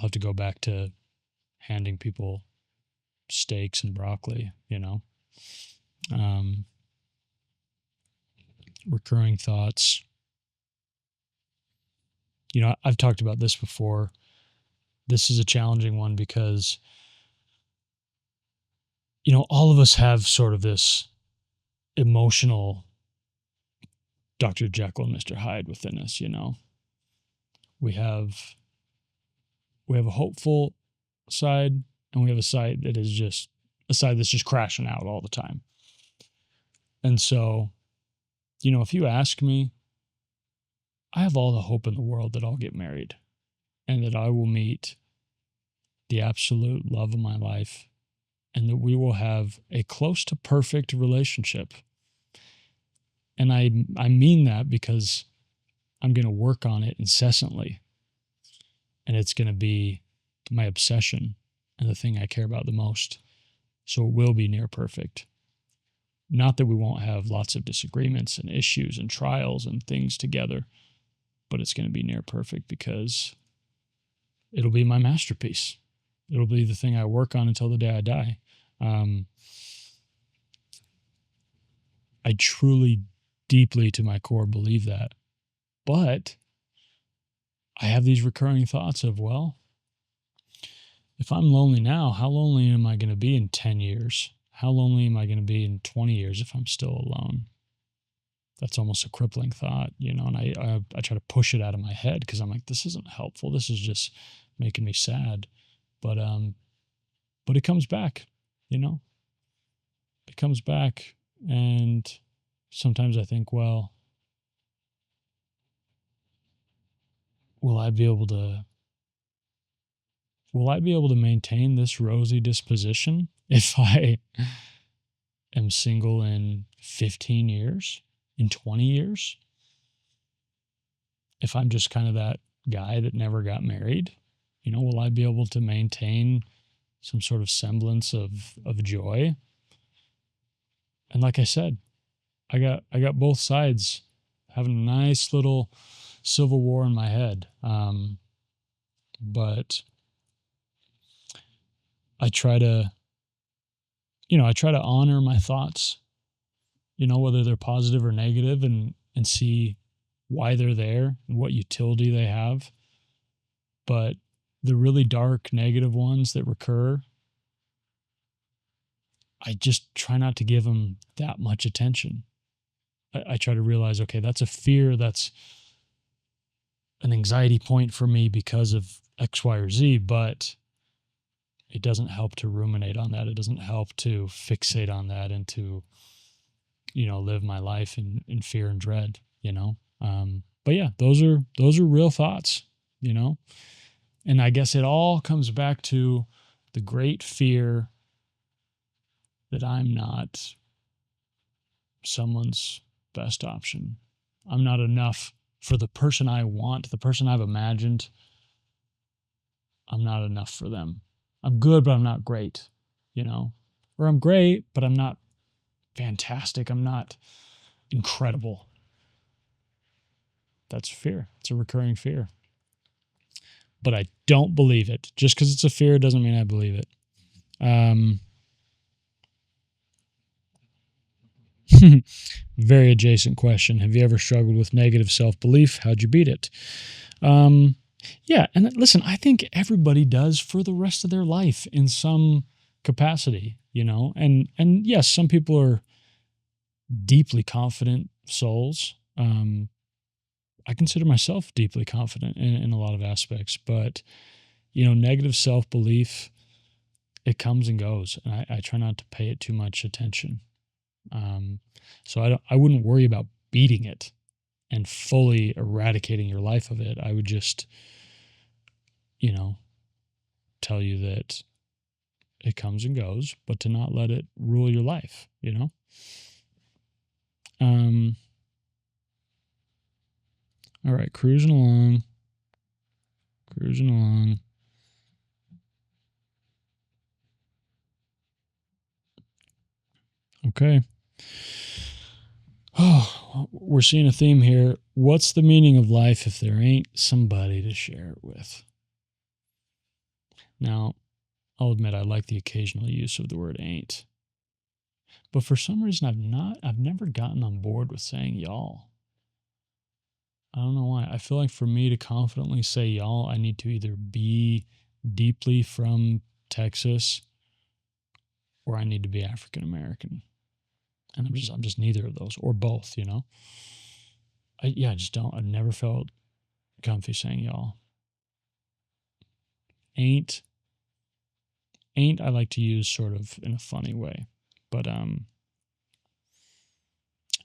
have to go back to handing people steaks and broccoli, recurring thoughts. I've talked about this before. This is a challenging one because, all of us have sort of this emotional Dr. Jekyll and Mr. Hyde within us, We have a hopeful side and we have a side that is just a side that's just crashing out all the time. And so, if you ask me, I have all the hope in the world that I'll get married and that I will meet the absolute love of my life and that we will have a close to perfect relationship. And I mean that because I'm going to work on it incessantly. And it's going to be my obsession and the thing I care about the most. So it will be near perfect. Not that we won't have lots of disagreements and issues and trials and things together, but it's going to be near perfect because it'll be my masterpiece. It'll be the thing I work on until the day I die. I truly, deeply to my core believe that. But I have these recurring thoughts of, well, if I'm lonely now, how lonely am I going to be in 10 years? How lonely am I going to be in 20 years if I'm still alone? That's almost a crippling thought, and I try to push it out of my head because I'm like, this isn't helpful. This is just making me sad. But it comes back, It comes back, and sometimes I think, well, will I be able to maintain this rosy disposition if I am single in 15 years, in 20 years? If I'm just kind of that guy that never got married, will I be able to maintain some sort of semblance of joy? And like I said, I got both sides having a nice little civil war in my head. But I try to honor my thoughts, whether they're positive or negative, and see why they're there and what utility they have. But the really dark, negative ones that recur, I just try not to give them that much attention. I try to realize, okay, that's a fear, that's an anxiety point for me because of X, Y, or Z, but it doesn't help to ruminate on that. It doesn't help to fixate on that and to, live my life in fear and dread, But yeah, those are real thoughts, And I guess it all comes back to the great fear that I'm not someone's best option. I'm not enough for the person I want, the person I've imagined. I'm not enough for them. I'm good, but I'm not great, Or I'm great, but I'm not fantastic. I'm not incredible. That's fear. It's a recurring fear. But I don't believe it. Just because it's a fear doesn't mean I believe it. Very adjacent question. Have you ever struggled with negative self-belief? How'd you beat it? Yeah, and listen, I think everybody does for the rest of their life in some capacity, And yes, some people are deeply confident souls. I consider myself deeply confident in a lot of aspects, but negative self-belief, it comes and goes, and I try not to pay it too much attention. So I wouldn't worry about beating it and fully eradicating your life of it. I would just, tell you that it comes and goes, but to not let it rule your life, All right, cruising along. Okay. Oh, we're seeing a theme here. What's the meaning of life if there ain't somebody to share it with? Now, I'll admit I like the occasional use of the word ain't. But for some reason I've never gotten on board with saying y'all. I don't know why. I feel like for me to confidently say y'all, I need to either be deeply from Texas or I need to be African American. And I'm just neither of those, or both, I just don't. I've never felt comfy saying y'all. Ain't I like to use sort of in a funny way. But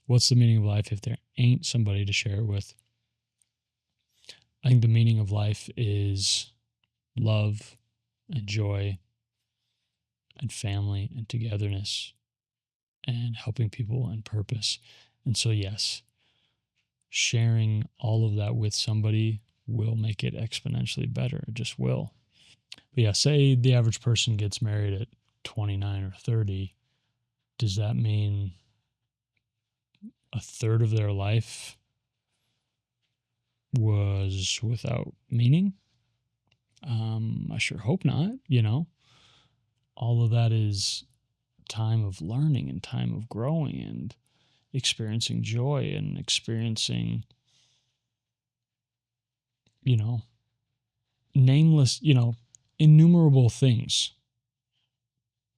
what's the meaning of life if there ain't somebody to share it with? I think the meaning of life is love and joy and family and togetherness and helping people and purpose. And so, yes, sharing all of that with somebody will make it exponentially better. It just will. But yeah, say the average person gets married at 29 or 30. Does that mean a third of their life was without meaning. I sure hope not, All of that is time of learning and time of growing and experiencing joy and experiencing, nameless, innumerable things.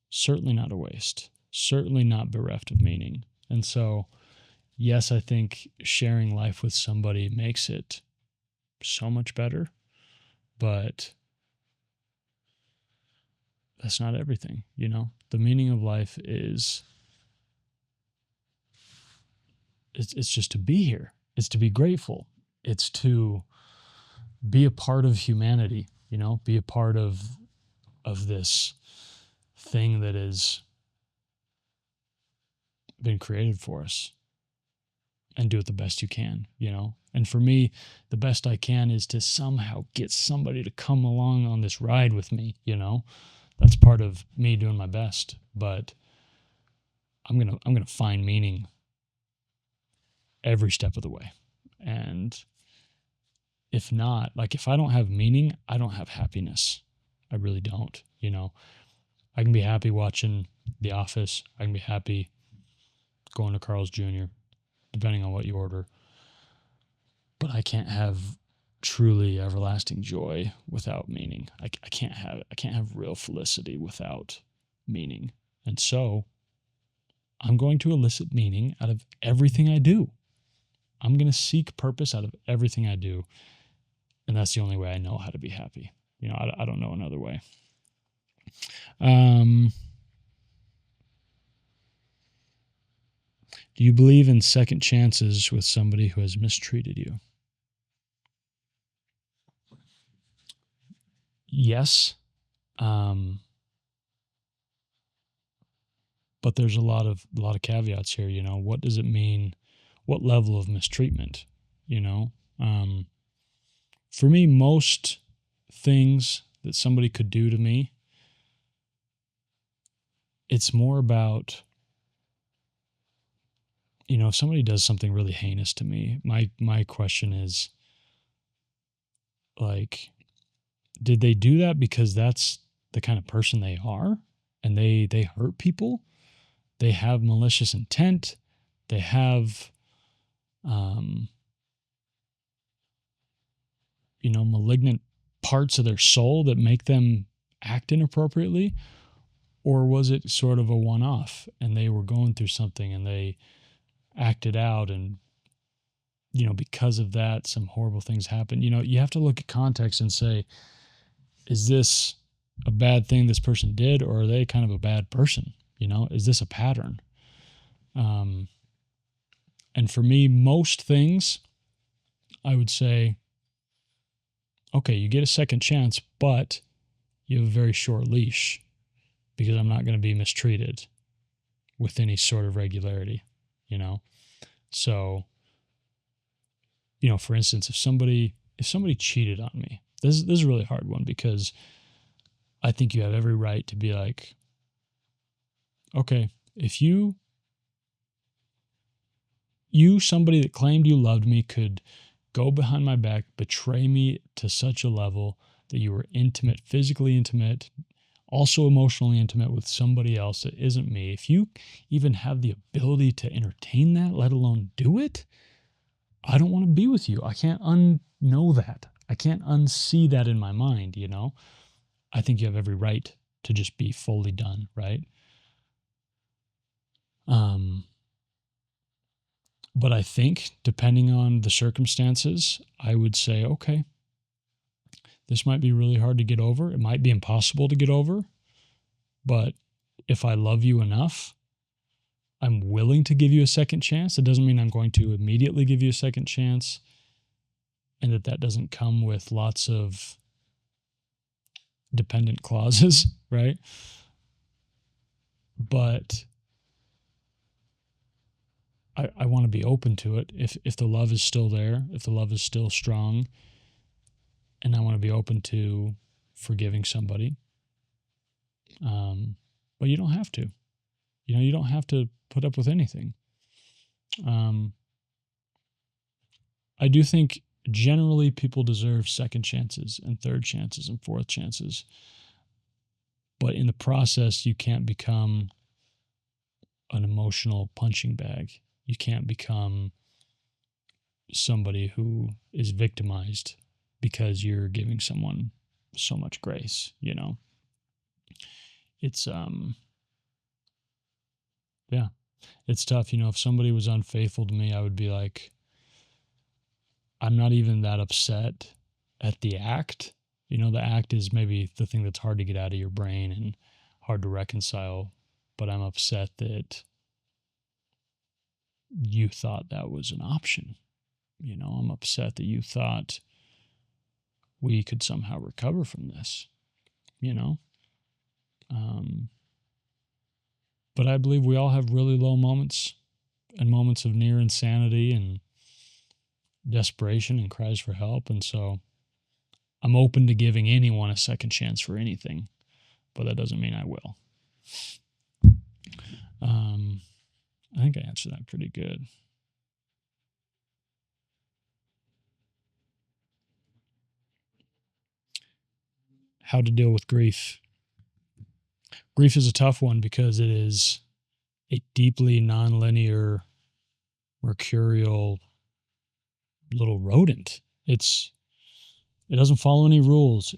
Certainly not a waste. Certainly not bereft of meaning. And so, yes, I think sharing life with somebody makes it so much better, but that's not everything, The meaning of life is it's just to be here. It's to be grateful. It's to be a part of humanity, be a part of this thing that has been created for us, and do it the best you can, And for me, the best I can is to somehow get somebody to come along on this ride with me, That's part of me doing my best, but I'm going to find meaning every step of the way. And if not, if I don't have meaning, I don't have happiness. I really don't, I can be happy watching The Office. I can be happy going to Carl's Jr., depending on what you order. But I can't have truly everlasting joy without meaning. I can't have real felicity without meaning. And so I'm going to elicit meaning out of everything I do. I'm going to seek purpose out of everything I do. And that's the only way I know how to be happy. I don't know another way. Do you believe in second chances with somebody who has mistreated you? Yes. But there's a lot of caveats here, What does it mean? What level of mistreatment, For me, most things that somebody could do to me, it's more about, if somebody does something really heinous to me, my question is, did they do that because that's the kind of person they are and they hurt people? They have malicious intent. They have, malignant parts of their soul that make them act inappropriately? Or was it sort of a one-off and they were going through something and they acted out and, because of that, some horrible things happened? You have to look at context and say, is this a bad thing this person did, or are they kind of a bad person? Is this a pattern? And for me, most things, I would say, okay, you get a second chance, but you have a very short leash because I'm not going to be mistreated with any sort of regularity, So, for instance, if somebody cheated on me, this is a really hard one because I think you have every right to be like, okay, if you, somebody that claimed you loved me, could go behind my back, betray me to such a level that you were intimate, physically intimate, also emotionally intimate with somebody else that isn't me. If you even have the ability to entertain that, let alone do it, I don't want to be with you. I can't unknow that. I can't unsee that in my mind, I think you have every right to just be fully done, right? But I think, depending on the circumstances, I would say, okay, this might be really hard to get over. It might be impossible to get over. But if I love you enough, I'm willing to give you a second chance. It doesn't mean I'm going to immediately give you a second chance, and that doesn't come with lots of dependent clauses, right? But I want to be open to it if the love is still there, if the love is still strong, and I want to be open to forgiving somebody. But you don't have to. You don't have to put up with anything. I do think generally people deserve second chances and third chances and fourth chances. But in the process, you can't become an emotional punching bag. You can't become somebody who is victimized because you're giving someone so much grace, you know. It's yeah, it's tough. You know, if somebody was unfaithful to me, I would be like, I'm not even that upset at the act. You know, the act is maybe the thing that's hard to get out of your brain and hard to reconcile, but I'm upset that you thought that was an option. You know, I'm upset that you thought we could somehow recover from this, you know. But I believe we all have really low moments and moments of near insanity and desperation and cries for help. And so I'm open to giving anyone a second chance for anything, but that doesn't mean I will. I think I answered that pretty good. How to deal with grief. Grief is a tough one because it is a deeply nonlinear, mercurial little rodent. It doesn't follow any rules.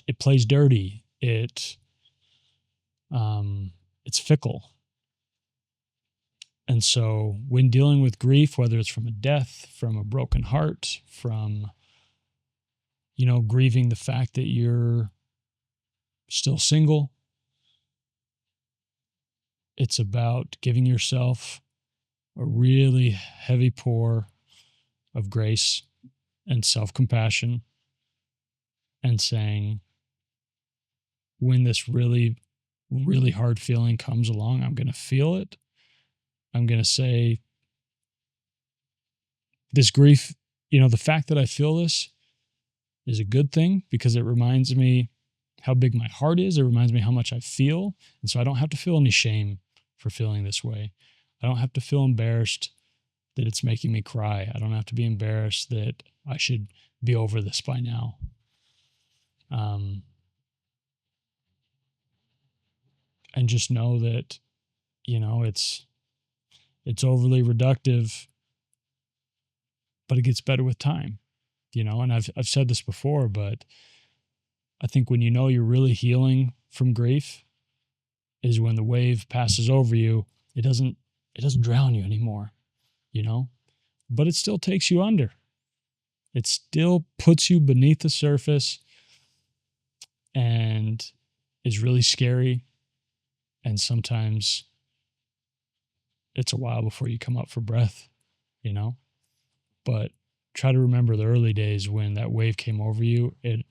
It plays dirty. It's fickle. And so when dealing with grief, whether it's from a death, from a broken heart, from, you know, grieving the fact that you're still single, it's about giving yourself a really heavy pour of grace and self-compassion and saying, when this really, really hard feeling comes along, I'm going to feel it. I'm going to say, this grief, you know, the fact that I feel this is a good thing because it reminds me how big my heart is. It reminds me how much I feel. And so I don't have to feel any shame for feeling this way. I don't have to feel embarrassed that it's making me cry. I don't have to be embarrassed that I should be over this by now. And just know that, you know, it's overly reductive, but it gets better with time, you know. And I've said this before, but I think when you know you're really healing from grief is when the wave passes over you. It doesn't drown you anymore, you know, but it still takes you under. It still puts you beneath the surface and is really scary. And sometimes it's a while before you come up for breath, you know. But try to remember the early days when that wave came over you. It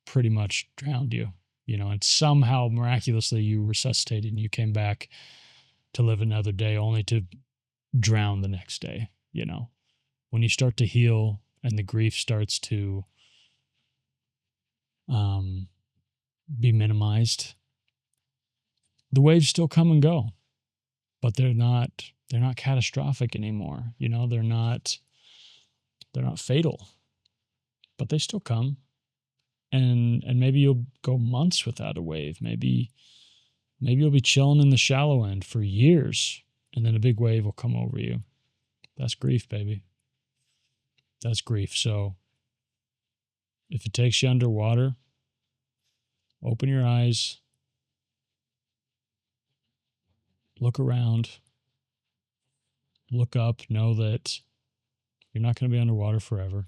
pretty much drowned you, you know, and somehow miraculously you resuscitated and you came back to live another day only to drown the next day, you know. When you start to heal and the grief starts to be minimized, the waves still come and go, but they're not catastrophic anymore, you know. They're not fatal, but they still come. And maybe you'll go months without a wave. Maybe you'll be chilling in the shallow end for years, and then a big wave will come over you. That's grief, baby. That's grief. So if it takes you underwater, open your eyes, look around, look up, know that you're not going to be underwater forever.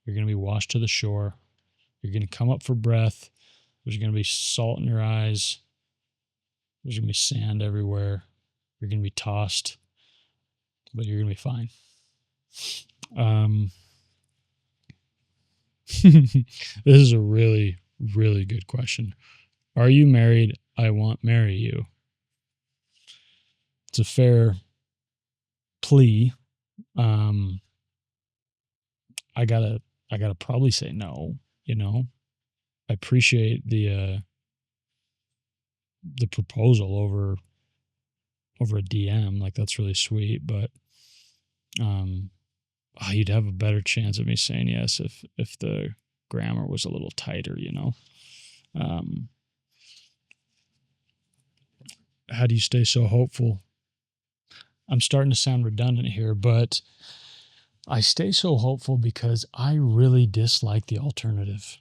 You're going to be washed to the shore. You're going to come up for breath. There's going to be salt in your eyes. There's going to be sand everywhere. You're going to be tossed, but you're going to be fine. This is a really, really good question. Are you married? I won't marry you. It's a fair plea. I gotta probably say no, you know. I appreciate the proposal over over a DM. Like, that's really sweet, but you'd have a better chance of me saying yes if the grammar was a little tighter, you know. How do you stay so hopeful? I'm starting to sound redundant here, but I stay so hopeful because I really dislike the alternative.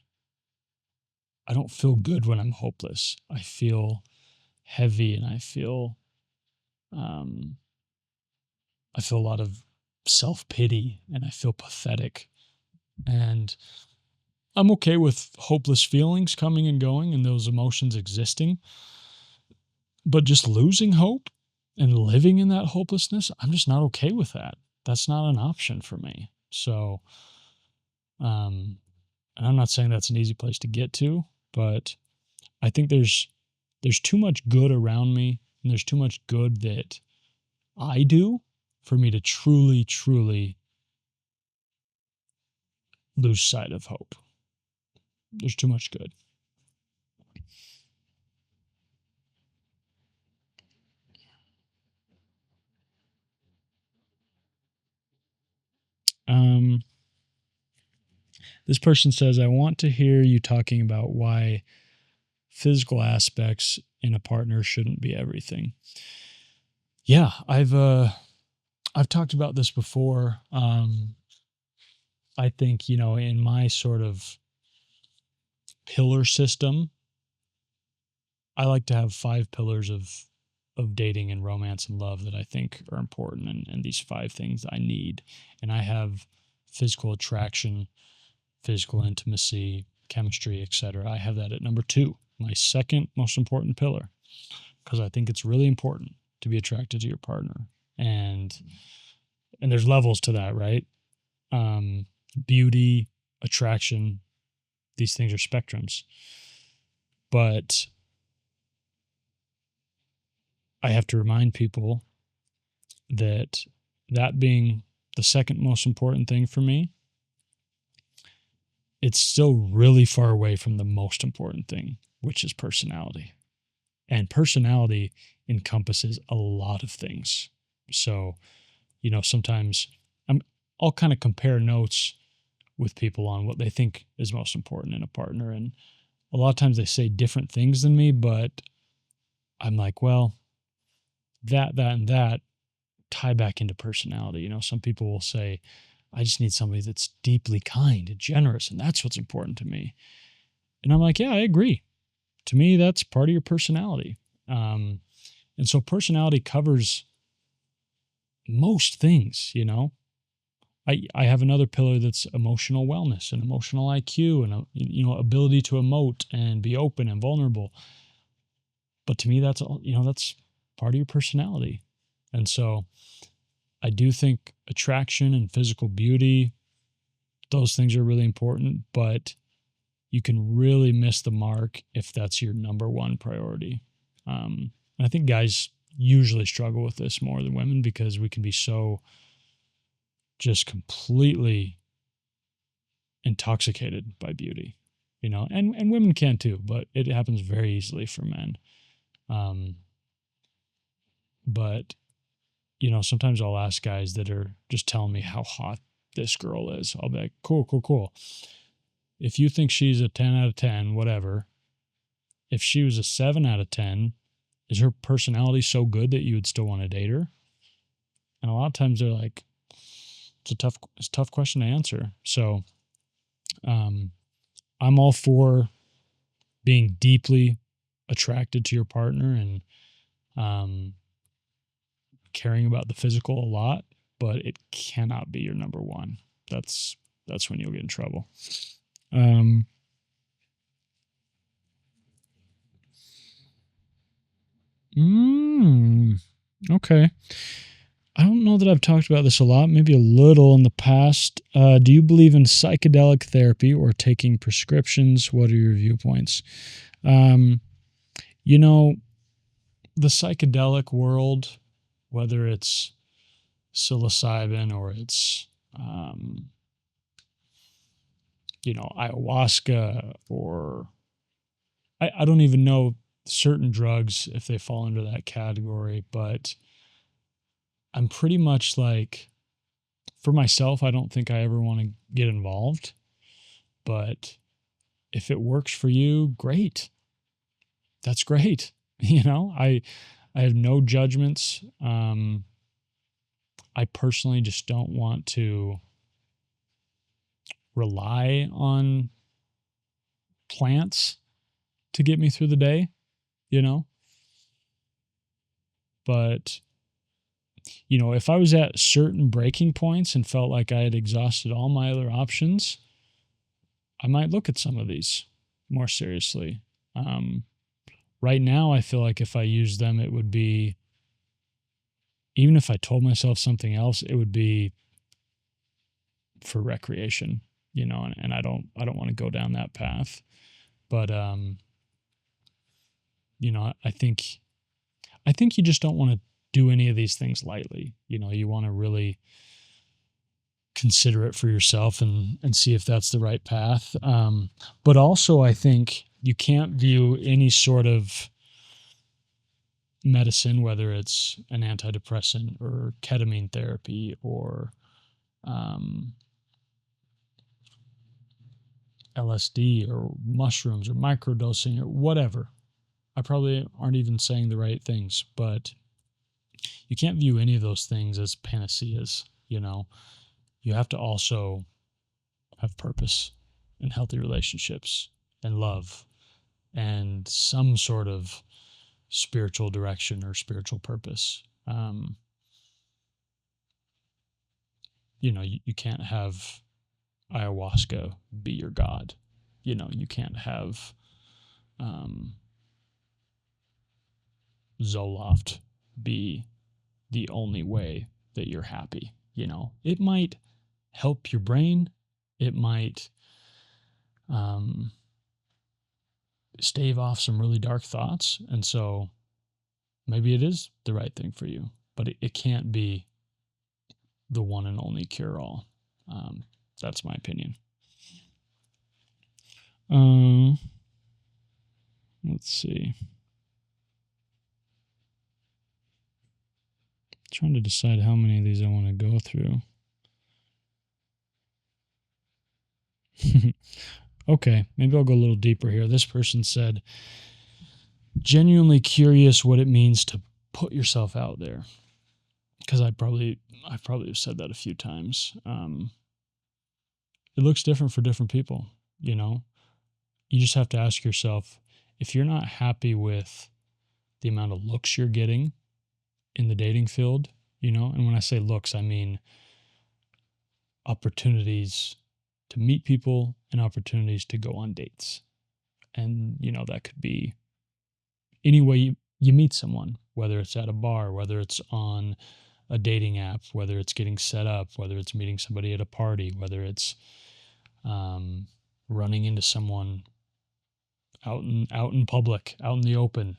I don't feel good when I'm hopeless. I feel heavy, and I feel a lot of self-pity, and I feel pathetic. And I'm okay with hopeless feelings coming and going and those emotions existing. But just losing hope and living in that hopelessness, I'm just not okay with that. That's not an option for me. So, and I'm not saying that's an easy place to get to, but I think there's too much good around me, and there's too much good that I do for me to truly, truly lose sight of hope. There's too much good. This person says, I want to hear you talking about why physical aspects in a partner shouldn't be everything. Yeah, I've talked about this before. I think, in my sort of pillar system, I like to have 5 pillars of dating and romance and love that I think are important, and these 5 things I need. And I have physical attraction, physical intimacy, chemistry, etc. I have that at number 2, my second most important pillar, because I think it's really important to be attracted to your partner. And there's levels to that, right? Beauty, attraction, these things are spectrums. But I have to remind people that being the second most important thing for me, it's still really far away from the most important thing, which is personality. And personality encompasses a lot of things. So, sometimes I'll kind of compare notes with people on what they think is most important in a partner. And a lot of times they say different things than me, but I'm like, well, that, and that tie back into personality. Some people will say, I just need somebody that's deeply kind and generous, and that's what's important to me. And I'm like, yeah, I agree. To me, that's part of your personality. And so personality covers most things, I have another pillar that's emotional wellness and emotional IQ and, ability to emote and be open and vulnerable. But to me, that's all, that's part of your personality. And so I do think attraction and physical beauty, those things are really important, but you can really miss the mark if that's your number one priority. And I think guys usually struggle with this more than women, because we can be so just completely intoxicated by beauty, and women can too, but it happens very easily for men. But sometimes I'll ask guys that are just telling me how hot this girl is. I'll be like, cool. If you think she's a 10 out of 10, whatever, if she was a 7 out of 10, is her personality so good that you would still want to date her? And a lot of times they're like, it's a tough question to answer. So, I'm all for being deeply attracted to your partner and caring about the physical a lot, but it cannot be your number one. That's when you'll get in trouble. Okay. I don't know that I've talked about this a lot, maybe a little in the past. Do you believe in psychedelic therapy or taking prescriptions? What are your viewpoints? The psychedelic world, whether it's psilocybin or it's, ayahuasca, or I don't even know certain drugs if they fall into that category, but I'm pretty much like, for myself, I don't think I ever want to get involved, but if it works for you, great. That's great. I have no judgments. I personally just don't want to rely on plants to get me through the day, you know? But, if I was at certain breaking points and felt like I had exhausted all my other options, I might look at some of these more seriously. Right now, I feel like if I used them, it would be, even if I told myself something else, it would be for recreation, and I don't want to go down that path. But, I think you just don't want to do any of these things lightly. You want to really consider it for yourself and see if that's the right path. But also, I think you can't view any sort of medicine, whether it's an antidepressant or ketamine therapy or LSD or mushrooms or microdosing or whatever. I probably aren't even saying the right things, but you can't view any of those things as panaceas. You have to also have purpose and healthy relationships and love and some sort of spiritual direction or spiritual purpose. You can't have ayahuasca be your God. You can't have Zoloft be the only way that you're happy. It might help your brain. It might stave off some really dark thoughts. And so maybe it is the right thing for you, but it can't be the one and only cure all. That's my opinion. Let's see. Trying to decide how many of these I want to go through. Okay, maybe I'll go a little deeper here. This person said, genuinely curious what it means to put yourself out there. Because I've probably have said that a few times. It looks different for different people, You just have to ask yourself, if you're not happy with the amount of looks you're getting in the dating field, and when I say looks, I mean opportunities to meet people and opportunities to go on dates. And, that could be any way you meet someone, whether it's at a bar, whether it's on a dating app, whether it's getting set up, whether it's meeting somebody at a party, whether it's running into someone out in public, out in the open.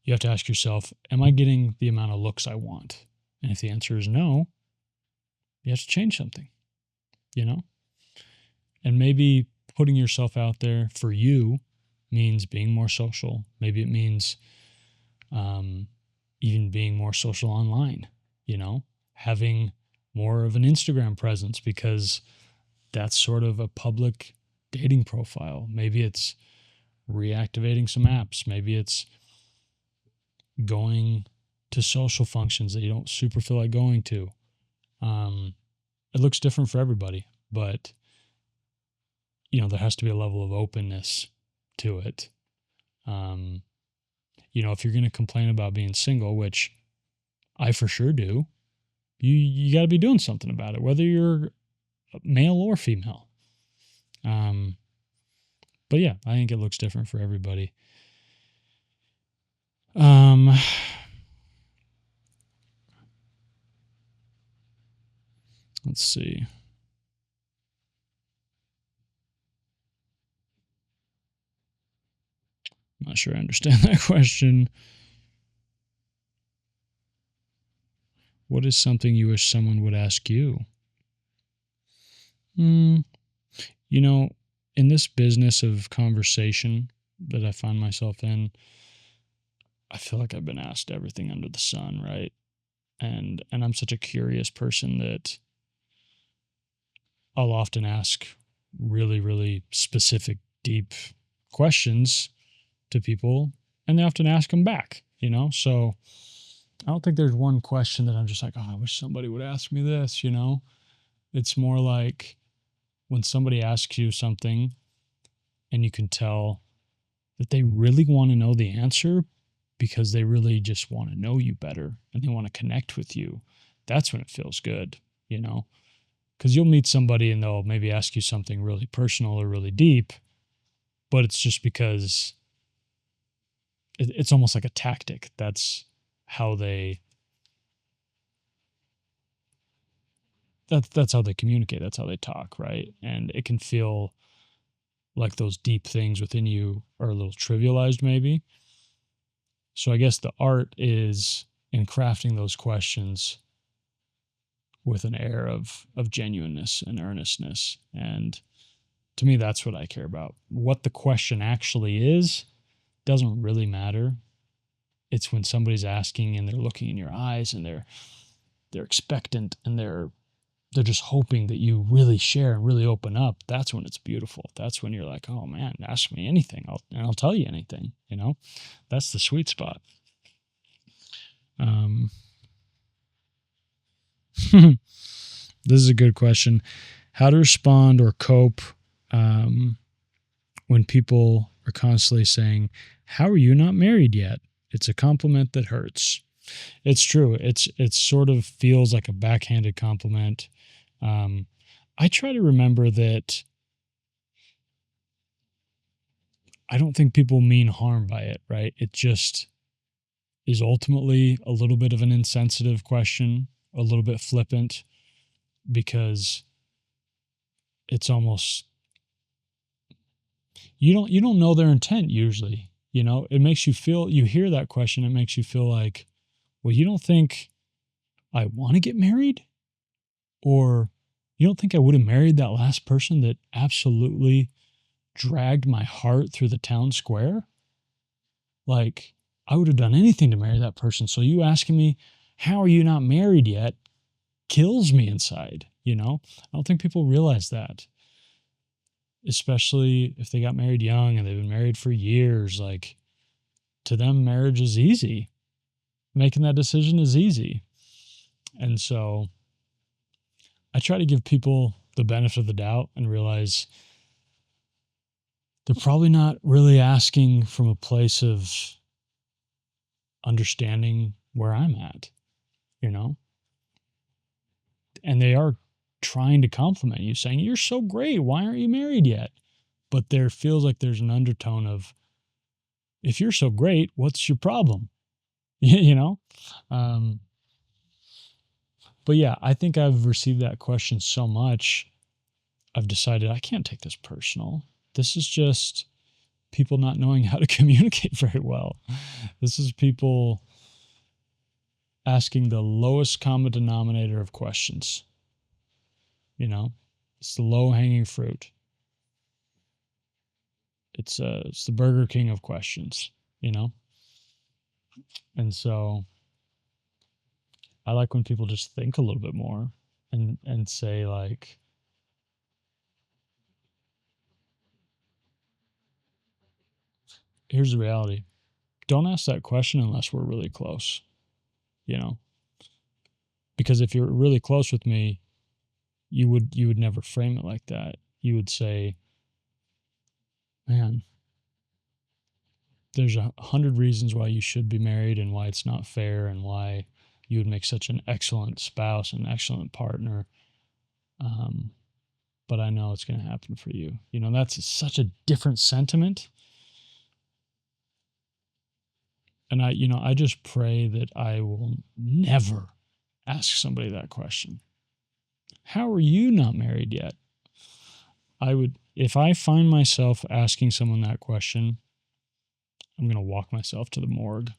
You have to ask yourself, am I getting the amount of looks I want? And if the answer is no, you have to change something, And maybe putting yourself out there for you means being more social. Maybe it means even being more social online, having more of an Instagram presence, because that's sort of a public dating profile. Maybe it's reactivating some apps. Maybe it's going to social functions that you don't super feel like going to. It looks different for everybody, but there has to be a level of openness to it. If you're going to complain about being single, which I for sure do, you got to be doing something about it, whether you're male or female. But yeah, I think it looks different for everybody. Let's see. I'm not sure I understand that question. What is something you wish someone would ask you? In this business of conversation that I find myself in, I feel like I've been asked everything under the sun, right? And I'm such a curious person that I'll often ask really, really specific, deep questions to people, and they often ask them back, you know? So I don't think there's one question that I'm just like, oh, I wish somebody would ask me this, you know? It's more like when somebody asks you something and you can tell that they really want to know the answer because they really just want to know you better and they want to connect with you. That's when it feels good, you know? Because you'll meet somebody and they'll maybe ask you something really personal or really deep, but it's just because it's almost like a tactic. That's how they that's how they communicate. That's how they talk, right? And it can feel like those deep things within you are a little trivialized, maybe. So I guess the art is in crafting those questions with an air of genuineness and earnestness. And to me, that's what I care about. What the question actually is doesn't really matter. It's when somebody's asking and they're looking in your eyes and they're expectant and they're just hoping that you really share and really open up. That's when it's beautiful. That's when you're like, oh man, ask me anything, I'll tell you anything. You know, that's the sweet spot. This is a good question. How to respond or cope when people are constantly saying, "How are you not married yet?" It's a compliment that hurts. It's true. It sort of feels like a backhanded compliment. I try to remember that I don't think people mean harm by it, right? It just is ultimately a little bit of an insensitive question, a little bit flippant, because it's almost you don't know their intent usually. You know, it makes you feel, you hear that question, it makes you feel like, well, you don't think I want to get married? Or you don't think I would have married that last person that absolutely dragged my heart through the town square? Like, I would have done anything to marry that person. So you asking me, how are you not married yet, kills me inside, you know? I don't think people realize that. Especially if they got married young and they've been married for years. Like, to them, marriage is easy. Making that decision is easy. And so I try to give people the benefit of the doubt and realize they're probably not really asking from a place of understanding where I'm at, you know? And they are trying to compliment you, saying, "You're so great. Why aren't you married yet?" But there feels like there's an undertone of, if you're so great, what's your problem? You know? Um, but yeah, I think I've received that question so much, I've decided I can't take this personal. This is just people not knowing how to communicate very well. This is people asking the lowest common denominator of questions. You know, it's the low hanging fruit. It's the Burger King of questions, you know? And so I like when people just think a little bit more and say, like, here's the reality. Don't ask that question unless we're really close, you know? Because if you're really close with me, you would never frame it like that. You would say, man, there's 100 reasons why you should be married and why it's not fair and why you would make such an excellent spouse, an excellent partner. But I know it's going to happen for you. You know, that's such a different sentiment. And I just pray that I will never ask somebody that question. How are you not married yet? If I find myself asking someone that question, I'm going to walk myself to the morgue.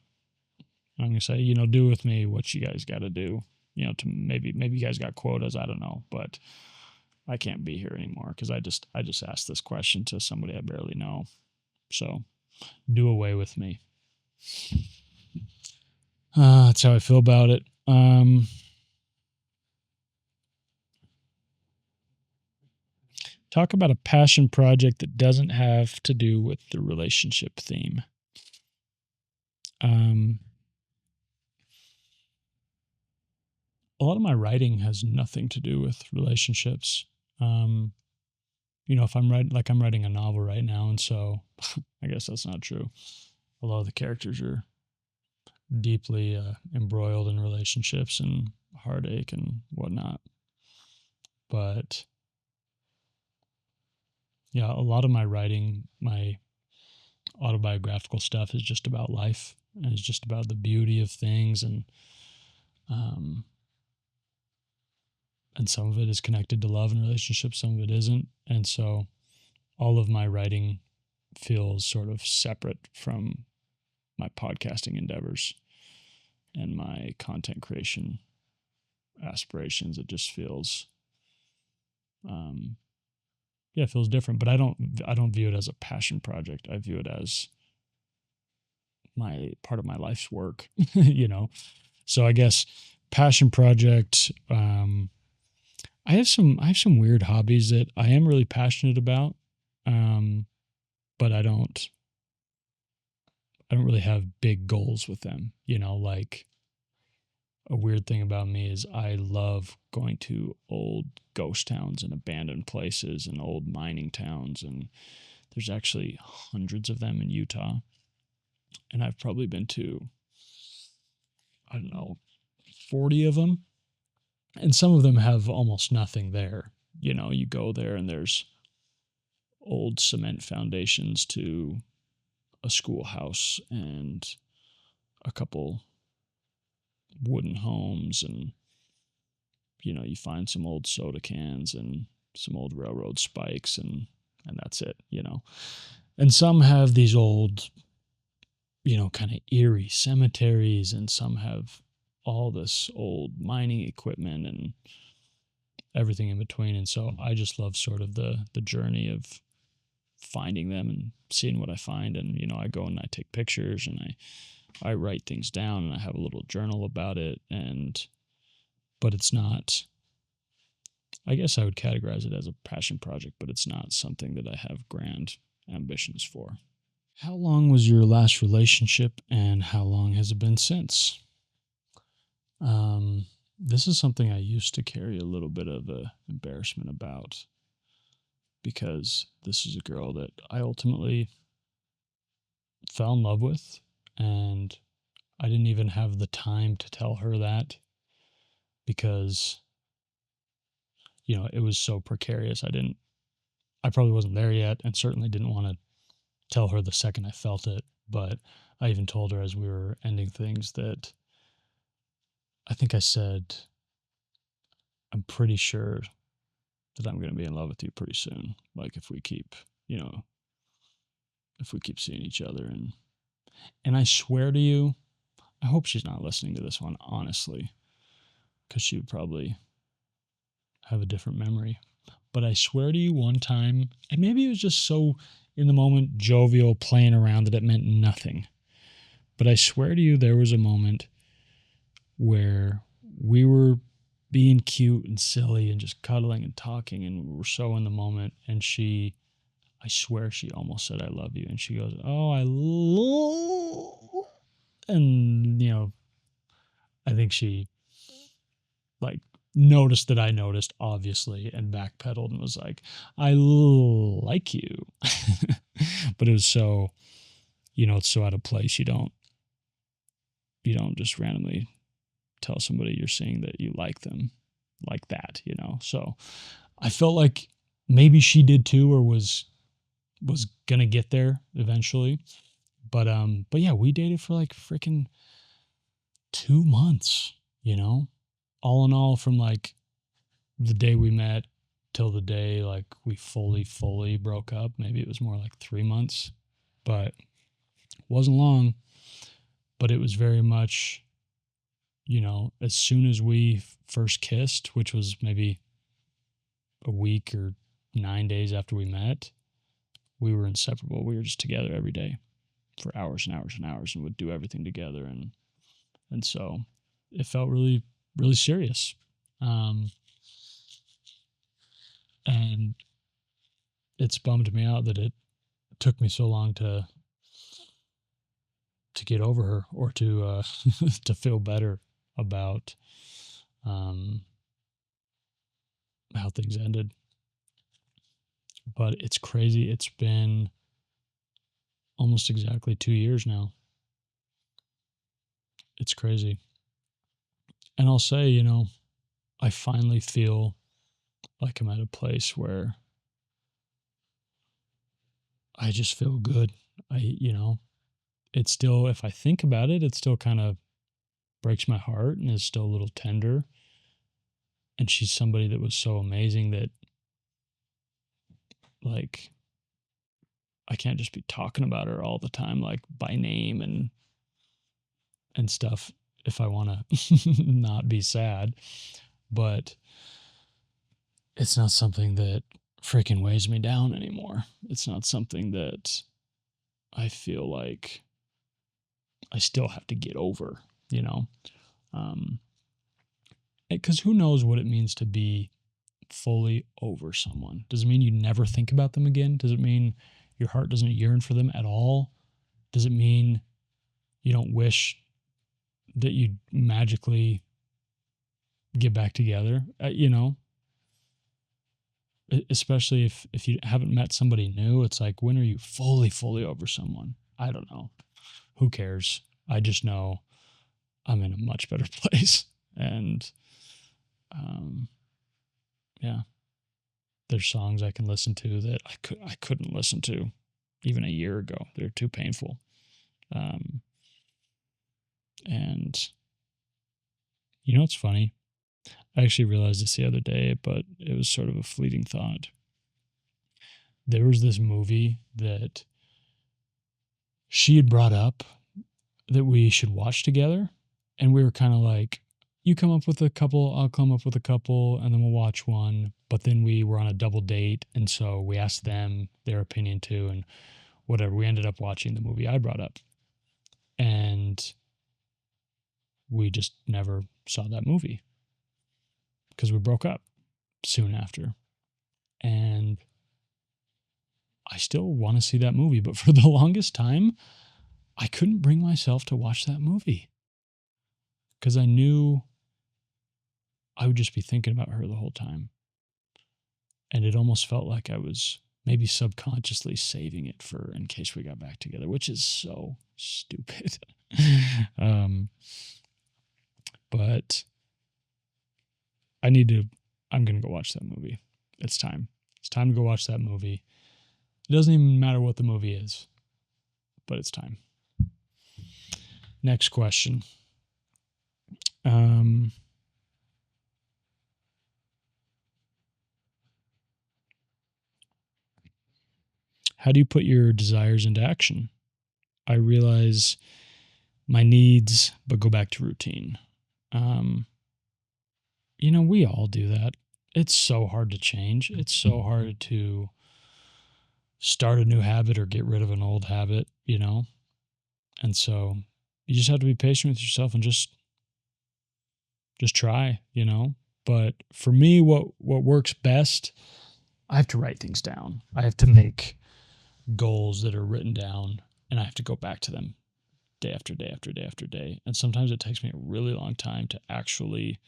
I'm going to say, do with me what you guys got to do. To maybe you guys got quotas, I don't know, but I can't be here anymore because I just asked this question to somebody I barely know. So do away with me. That's how I feel about it. Talk about a passion project that doesn't have to do with the relationship theme. A lot of my writing has nothing to do with relationships. If I'm writing a novel right now, and so I guess that's not true. A lot of the characters are deeply embroiled in relationships and heartache and whatnot. But yeah, a lot of my writing, my autobiographical stuff, is just about life, and it's just about the beauty of things, and some of it is connected to love and relationships, some of it isn't. And so all of my writing feels sort of separate from my podcasting endeavors and my content creation aspirations. It just feels, it feels different. But I don't view it as a passion project. I view it as my part of my life's work, So I guess passion project. I have some weird hobbies that I am really passionate about, but I don't really have big goals with them. Like a weird thing about me is I love going to old ghost towns and abandoned places and old mining towns, and there's actually hundreds of them in Utah, and I've probably been to, I don't know, 40 of them, and some of them have almost nothing there. You go there and there's old cement foundations to a schoolhouse and a couple wooden homes, and you find some old soda cans and some old railroad spikes, and that's it. And some have these old, kind of eerie cemeteries, and some have all this old mining equipment and everything in between. And so I just love sort of the journey of finding them and seeing what I find. And I go and I take pictures, and I write things down, and I have a little journal about it. But it's not, I guess I would categorize it as a passion project, but it's not something that I have grand ambitions for. How long was your last relationship, and how long has it been since? This is something I used to carry a little bit of embarrassment about, because this is a girl that I ultimately fell in love with, and I didn't even have the time to tell her that, because it was so precarious. I probably wasn't there yet, and certainly didn't want to tell her the second I felt it. But I even told her as we were ending things that I think I said, I'm pretty sure that I'm going to be in love with you pretty soon. Like if we keep seeing each other. And I swear to you, I hope she's not listening to this one, honestly, because she would probably have a different memory. But I swear to you, one time, and maybe it was just so in the moment jovial playing around that it meant nothing. But I swear to you, there was a moment where we were being cute and silly and just cuddling and talking, and we were so in the moment. And I swear she almost said, I love you. And she goes, oh, and, I think she like noticed that I noticed, obviously, and backpedaled and was like, I like you. But it was so, it's so out of place. You don't just randomly tell somebody you're seeing that you like them like that, So I felt like maybe she did too, or was gonna get there eventually. But yeah, we dated for like freaking 2 months, all in all, from like the day we met till the day like we fully broke up. Maybe it was more like 3 months, but it wasn't long. But it was very much, as soon as we first kissed, which was maybe a week or 9 days after we met, we were inseparable. We were just together every day for hours and hours and hours, and would do everything together. And And so it felt really, really serious. And it's bummed me out that it took me so long to get over her, or to to feel better about how things ended. But it's crazy. It's been almost exactly 2 years now. It's crazy. And I'll say, I finally feel like I'm at a place where I just feel good. It's still, if I think about it, it still kind of breaks my heart and is still a little tender. And she's somebody that was so amazing that, like, I can't just be talking about her all the time, like by name and stuff, if I want to not be sad. But it's not something that freaking weighs me down anymore. It's not something that I feel like I still have to get over, because who knows what it means to be fully over someone. Does it mean you never think about them again? Does it mean your heart doesn't yearn for them at all? Does it mean you don't wish that you magically get back together? Especially if you haven't met somebody new, it's like, when are you fully over someone? I don't know. Who cares? I just know I'm in a much better place. And yeah, there's songs I can listen to that I couldn't listen to even a year ago. They're too painful. And it's funny. I actually realized this the other day, but it was sort of a fleeting thought. There was this movie that she had brought up that we should watch together. And we were kind of like, you come up with a couple, I'll come up with a couple, and then we'll watch one. But then we were on a double date. And so we asked them their opinion too. And whatever, we ended up watching the movie I brought up. And we just never saw that movie because we broke up soon after. And I still want to see that movie, but for the longest time, I couldn't bring myself to watch that movie because I knew I would just be thinking about her the whole time. And it almost felt like I was maybe subconsciously saving it for in case we got back together, which is so stupid. But I'm going to go watch that movie. It's time. It's time to go watch that movie. It doesn't even matter what the movie is, but it's time. Next question. How do you put your desires into action? I realize my needs, but go back to routine. We all do that. It's so hard to change. It's so hard to start a new habit or get rid of an old habit, And so you just have to be patient with yourself and just try, But for me, what works best, I have to write things down. I have to make goals that are written down, and I have to go back to them day after day after day after day. And sometimes it takes me a really long time to actually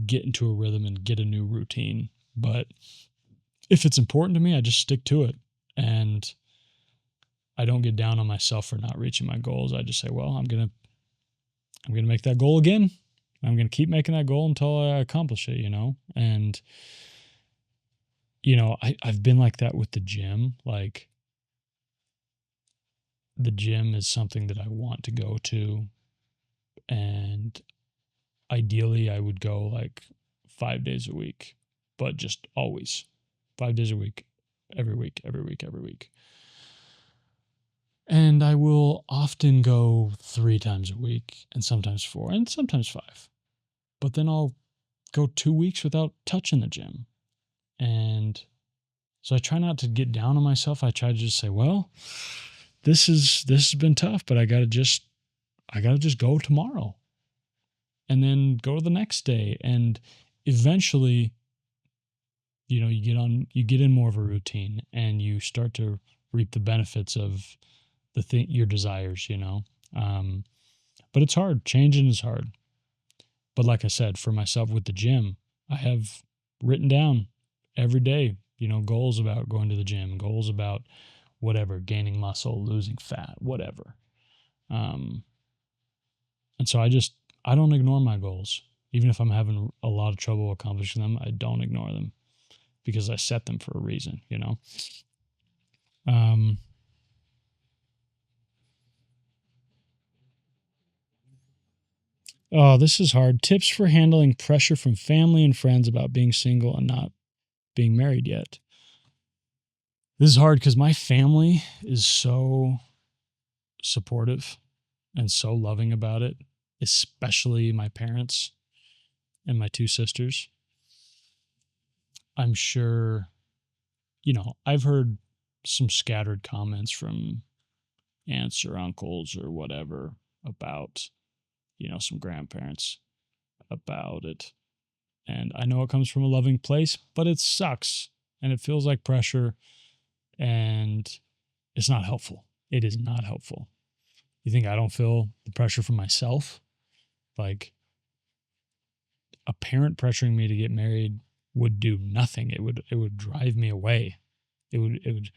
get into a rhythm and get a new routine. But if it's important to me, I just stick to it. And I don't get down on myself for not reaching my goals. I just say, well, I'm going to make that goal again. I'm going to keep making that goal until I accomplish it, And, I've been like that with the gym. Like, the gym is something that I want to go to. And ideally, I would go like 5 days a week, but just always 5 days a week, every week. And I will often go 3 times a week, and sometimes 4, and sometimes 5. But then I'll go 2 weeks without touching the gym. And so I try not to get down on myself. I try to just say, well, this has been tough, but I gotta just go tomorrow. and then go to the next day. And eventually, you get in more of a routine, and you start to reap the benefits of your desires, but it's hard. Changing is hard. But like I said, for myself with the gym, I have written down every day, goals about going to the gym, goals about whatever, gaining muscle, losing fat, whatever. And so I don't ignore my goals. Even if I'm having a lot of trouble accomplishing them, I don't ignore them because I set them for a reason, Oh, this is hard. Tips for handling pressure from family and friends about being single and not being married yet. This is hard because my family is so supportive and so loving about it, especially my parents and my two sisters. I'm sure, I've heard some scattered comments from aunts or uncles or whatever about, some grandparents about it. And I know it comes from a loving place, but it sucks and it feels like pressure, and it's not helpful. It is not helpful. You think I don't feel the pressure from myself? Like, a parent pressuring me to get married would do nothing. It would drive me away. It would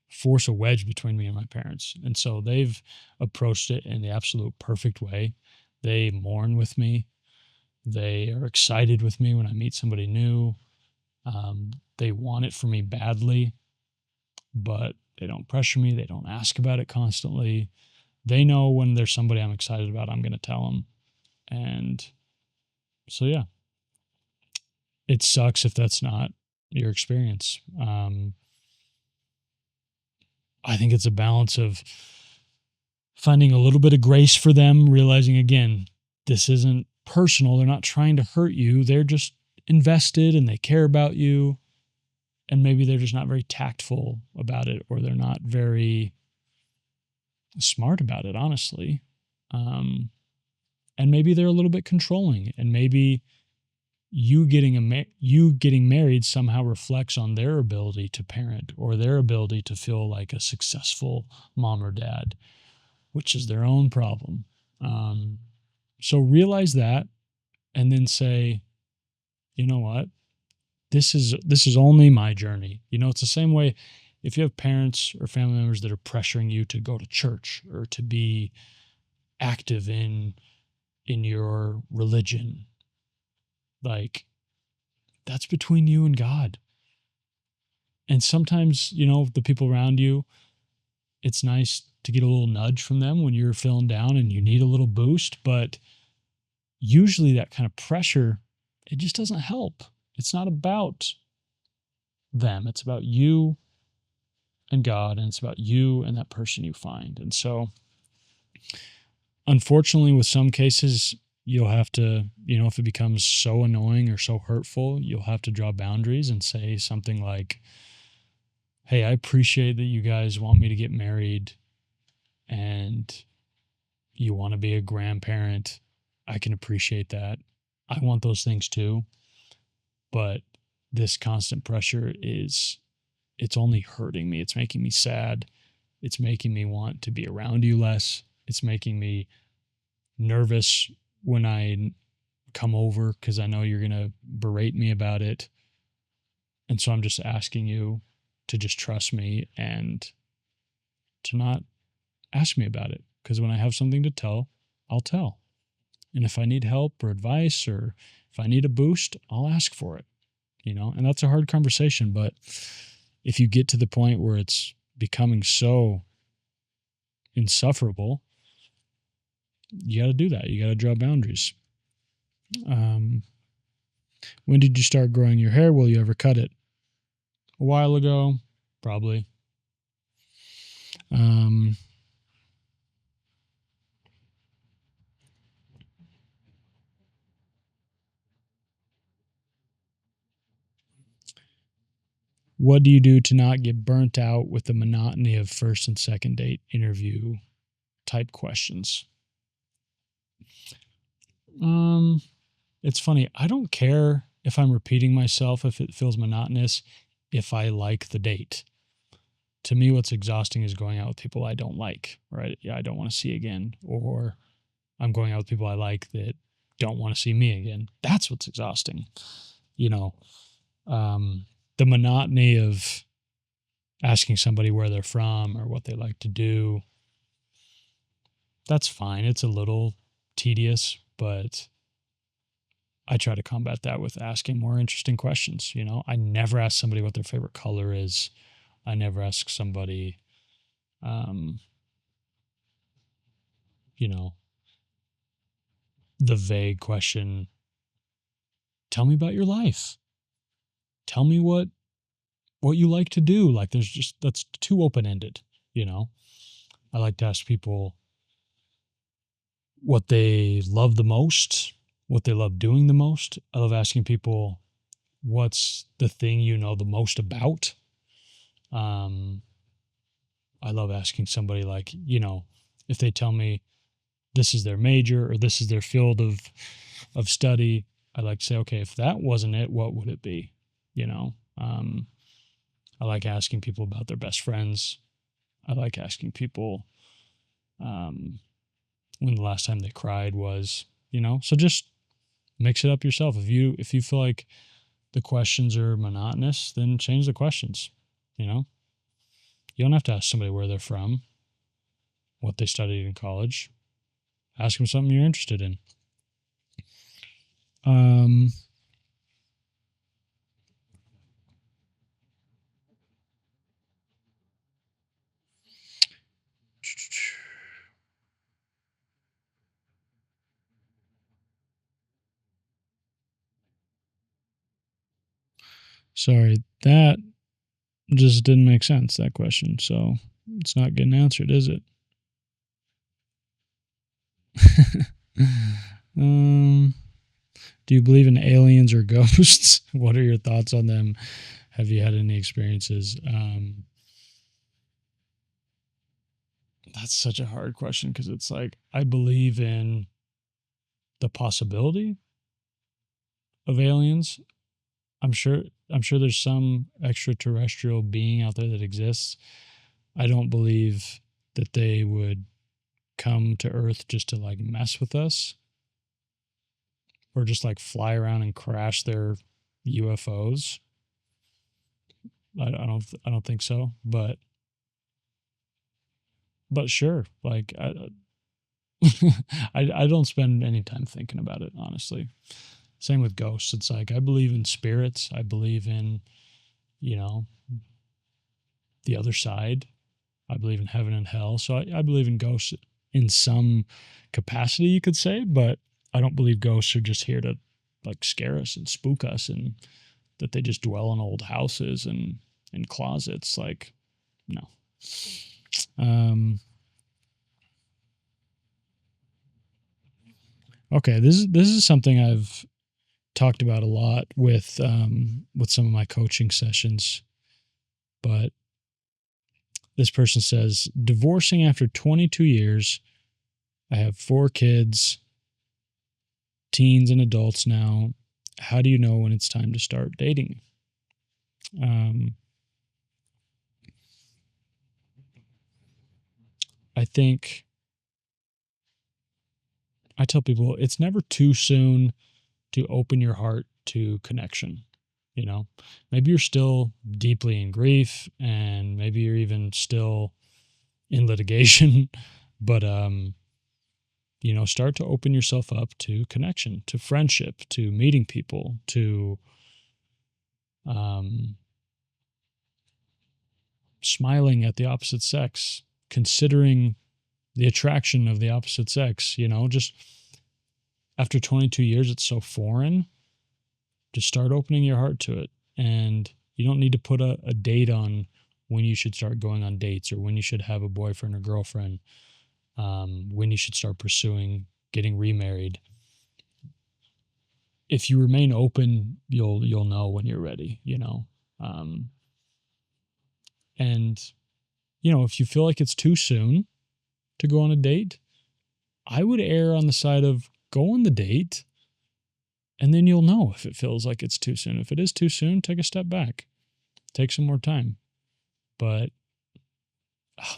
force a wedge between me and my parents. And so they've approached it in the absolute perfect way. They mourn with me. They are excited with me when I meet somebody new. They want it for me badly, but they don't pressure me. They don't ask about it constantly. They know when there's somebody I'm excited about, I'm going to tell them. And so, yeah, it sucks if that's not your experience. I think it's a balance of finding a little bit of grace for them, realizing, again, this isn't personal. They're not trying to hurt you. They're just invested and they care about you. And maybe they're just not very tactful about it, or they're not very smart about it, honestly. And maybe they're a little bit controlling, and maybe you getting married somehow reflects on their ability to parent or their ability to feel like a successful mom or dad, which is their own problem. So realize that, and then say, you know what? This is only my journey. It's the same way if you have parents or family members that are pressuring you to go to church or to be active in your religion. Like, that's between you and God. And sometimes, the people around you, it's nice to get a little nudge from them when you're feeling down and you need a little boost. But usually that kind of pressure, it just doesn't help. It's not about them. It's about you and God, and it's about you and that person you find. And so, unfortunately, with some cases, you'll have to, if it becomes so annoying or so hurtful, you'll have to draw boundaries and say something like, hey, I appreciate that you guys want me to get married and you want to be a grandparent. I can appreciate that. I want those things too. But this constant pressure it's only hurting me. It's making me sad. It's making me want to be around you less. It's making me nervous when I come over because I know you're going to berate me about it. And so I'm just asking you to just trust me and to not ask me about it, because when I have something to tell, I'll tell. And if I need help or advice, or if I need a boost, I'll ask for it, and that's a hard conversation. But if you get to the point where it's becoming so insufferable, you got to do that. You got to draw boundaries. When did you start growing your hair? Will you ever cut it? A while ago, probably. What do you do to not get burnt out with the monotony of first and second date interview type questions? It's funny. I don't care if I'm repeating myself, if it feels monotonous, if I like the date. To me, what's exhausting is going out with people I don't like, right? Yeah, I don't want to see again, or I'm going out with people I like that don't want to see me again. That's what's exhausting. You know, the monotony of asking somebody where they're from or what they like to do. That's fine. It's a little tedious, but I try to combat that with asking more interesting questions. I never ask somebody what their favorite color is. I never ask somebody, um, you know, the vague question, tell me about your life. Tell me what you like to do. Like that's too open-ended, you know. I like to ask people what they love the most, what they love doing the most. I love asking people what's the thing you know the most about. Um, I love asking somebody like, if they tell me this is their major or this is their field of study, I like to say, okay, if that wasn't it, what would it be? You know, I like asking people about their best friends. I like asking people when the last time they cried was. So just mix it up yourself. If you feel like the questions are monotonous, then change the questions. You don't have to ask somebody where they're from, what they studied in college. Ask them something you're interested in. Um, Sorry, that just didn't make sense, that question. So it's not getting answered, is it? um, do you believe in aliens or ghosts? What are your thoughts on them? Have you had any experiences? That's such a hard question because it's like I believe in the possibility of aliens. I'm sure I'm sure there's some extraterrestrial being out there that exists. I don't believe that they would come to Earth just to like mess with us or just like fly around and crash their UFOs. I don't think so, but sure, like I don't spend any time thinking about it, honestly. Same with ghosts. It's like I believe in spirits. I believe in, you know, the other side. I believe in heaven and hell. So I believe in ghosts in some capacity, you could say, but I don't believe ghosts are just here to like scare us and spook us and that they just dwell in old houses and in closets. Like, no. Um, okay, this is something I've talked about a lot with some of my coaching sessions, but this person says divorcing after 22 years. I have 4 kids, teens and adults now. How do you know when it's time to start dating? Um, I think I tell people it's never too soon to open your heart to connection. Maybe you're still deeply in grief and maybe you're even still in litigation, but start to open yourself up to connection, to friendship, to meeting people, to um, smiling at the opposite sex, considering the attraction of the opposite sex. Just after 22 years, it's so foreign. Just start opening your heart to it. And you don't need to put a date on when you should start going on dates or when you should have a boyfriend or girlfriend, when you should start pursuing getting remarried. If you remain open, you'll know when you're ready, and if you feel like it's too soon to go on a date, I would err on the side of go on the date, and then you'll know if it feels like it's too soon. If it is too soon, take a step back. Take some more time. But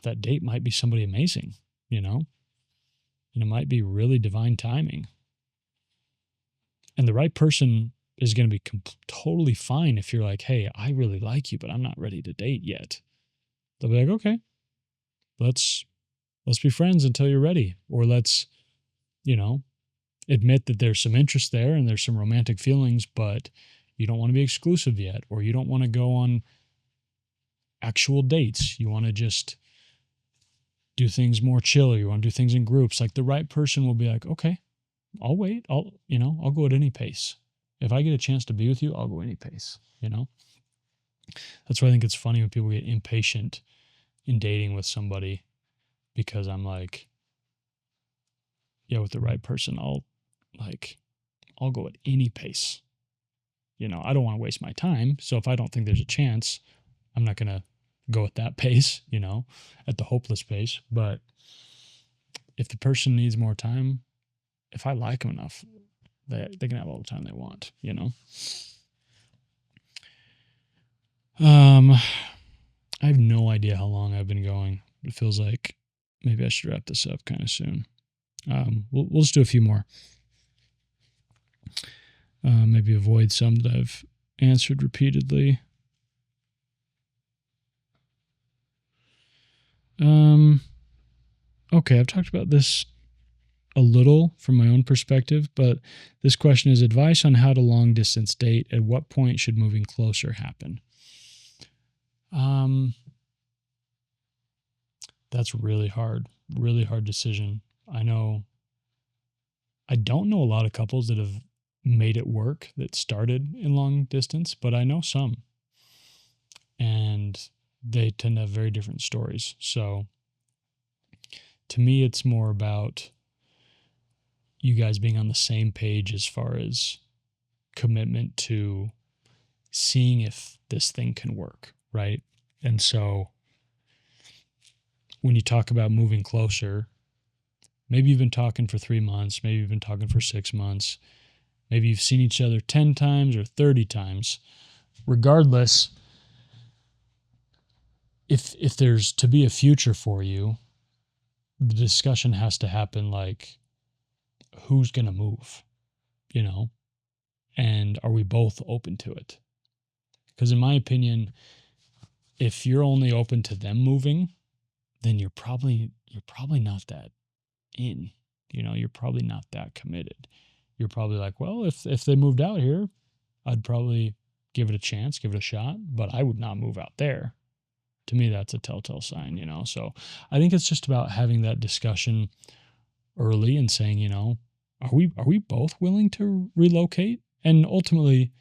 that date might be somebody amazing, and it might be really divine timing. And the right person is going to be totally fine if you're like, hey, I really like you, but I'm not ready to date yet. They'll be like, okay, let's be friends until you're ready. Or let's, admit that there's some interest there and there's some romantic feelings, but you don't want to be exclusive yet, or you don't want to go on actual dates. You want to just do things more chill. You want to do things in groups. Like the right person will be like, okay, I'll wait. I'll go at any pace. If I get a chance to be with you, I'll go any pace, That's why I think it's funny when people get impatient in dating with somebody, because I'm like, yeah, with the right person, I'll go at any pace. I don't want to waste my time. So if I don't think there's a chance, I'm not going to go at that pace, at the hopeless pace. But if the person needs more time, if I like them enough, they can have all the time they want, I have no idea how long I've been going. It feels like maybe I should wrap this up kind of soon. We'll just do a few more. Maybe avoid some that I've answered repeatedly. Okay, I've talked about this a little from my own perspective, but this question is advice on how to long distance date. At what point should moving closer happen? That's really hard decision. I don't know a lot of couples that have made it work that started in long distance, but I know some, and they tend to have very different stories. So to me, it's more about you guys being on the same page as far as commitment to seeing if this thing can work, right? And so when you talk about moving closer, maybe you've been talking for 3 months, maybe you've been talking for 6 months, maybe you've seen each other 10 times or 30 times. Regardless, if there's to be a future for you, the discussion has to happen like, who's going to move, and are we both open to it? Because in my opinion, if you're only open to them moving, then you're probably not that in, you're probably not that committed. You're probably like, well, if they moved out here, I'd probably give it a chance, give it a shot, but I would not move out there. To me, that's a telltale sign, So I think it's just about having that discussion early and saying, are we both willing to relocate? And ultimately,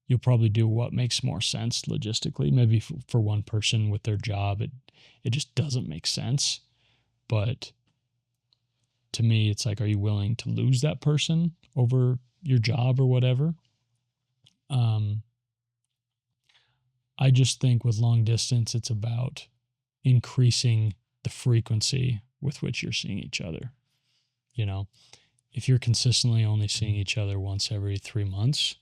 you'll probably do what makes more sense logistically. Maybe for one person with their job, it just doesn't make sense. But to me, it's like, are you willing to lose that person over your job or whatever? I just think with long distance, it's about increasing the frequency with which you're seeing each other. If you're consistently only seeing each other once every 3 months,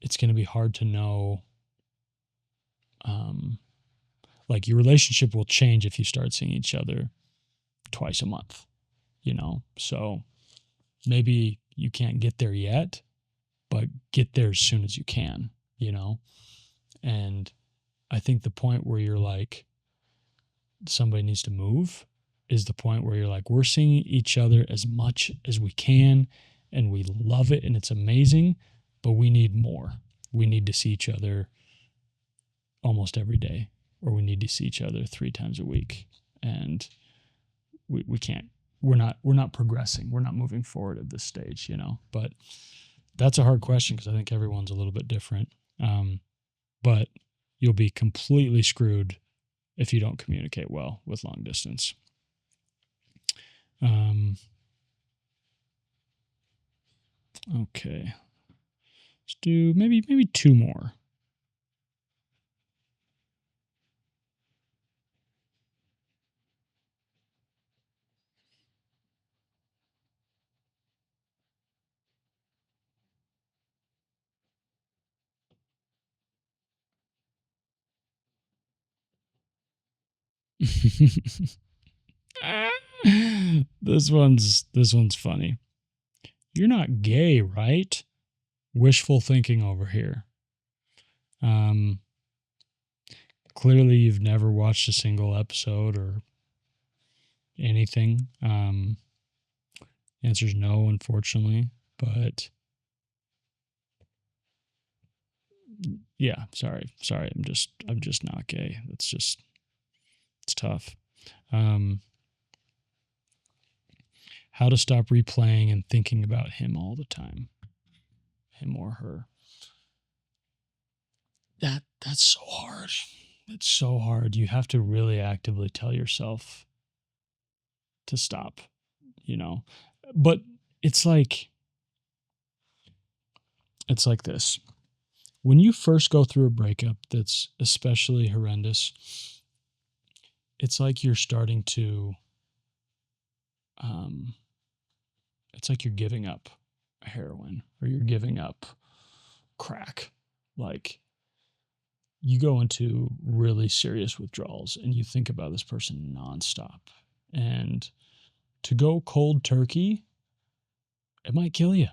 it's going to be hard to know. Like your relationship will change if you start seeing each other twice a month, So maybe you can't get there yet, but get there as soon as you can, And I think the point where you're like, somebody needs to move is the point where you're like, we're seeing each other as much as we can and we love it and it's amazing, but we need more. We need to see each other almost every day, or we need to see each other 3 times a week. And we can't, we're not progressing. We're not moving forward at this stage, but that's a hard question because I think everyone's a little bit different. But you'll be completely screwed if you don't communicate well with long distance. Okay. Let's do maybe 2 more. This one's funny. You're not gay, right? Wishful thinking over here. Clearly you've never watched a single episode or anything. Answer is no, unfortunately. But yeah, sorry. I'm just not gay. It's tough. How to stop replaying and thinking about him all the time. Him or her. That's so hard. It's so hard. You have to really actively tell yourself to stop, But it's like this. When you first go through a breakup that's especially horrendous, it's like you're starting to it's like you're giving up heroin or you're giving up crack. Like you go into really serious withdrawals and you think about this person nonstop. And to go cold turkey, it might kill you.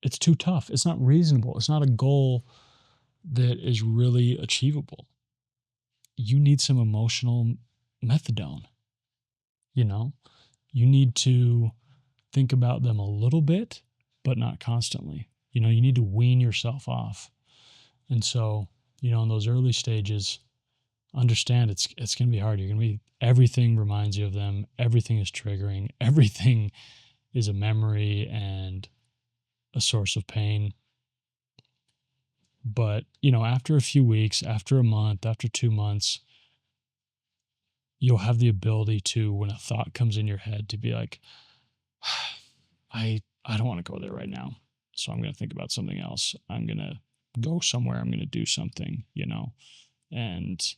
It's too tough. It's not reasonable. It's not a goal that is really achievable. You need some emotional methadone. You need to think about them a little bit, but not constantly. You need to wean yourself off. And so, in those early stages, understand it's going to be hard. Everything reminds you of them. Everything is triggering. Everything is a memory and a source of pain. But, after a few weeks, after a month, after 2 months, you'll have the ability to, when a thought comes in your head, to be like, I don't want to go there right now. So I'm going to think about something else. I'm going to go somewhere. I'm going to do something, and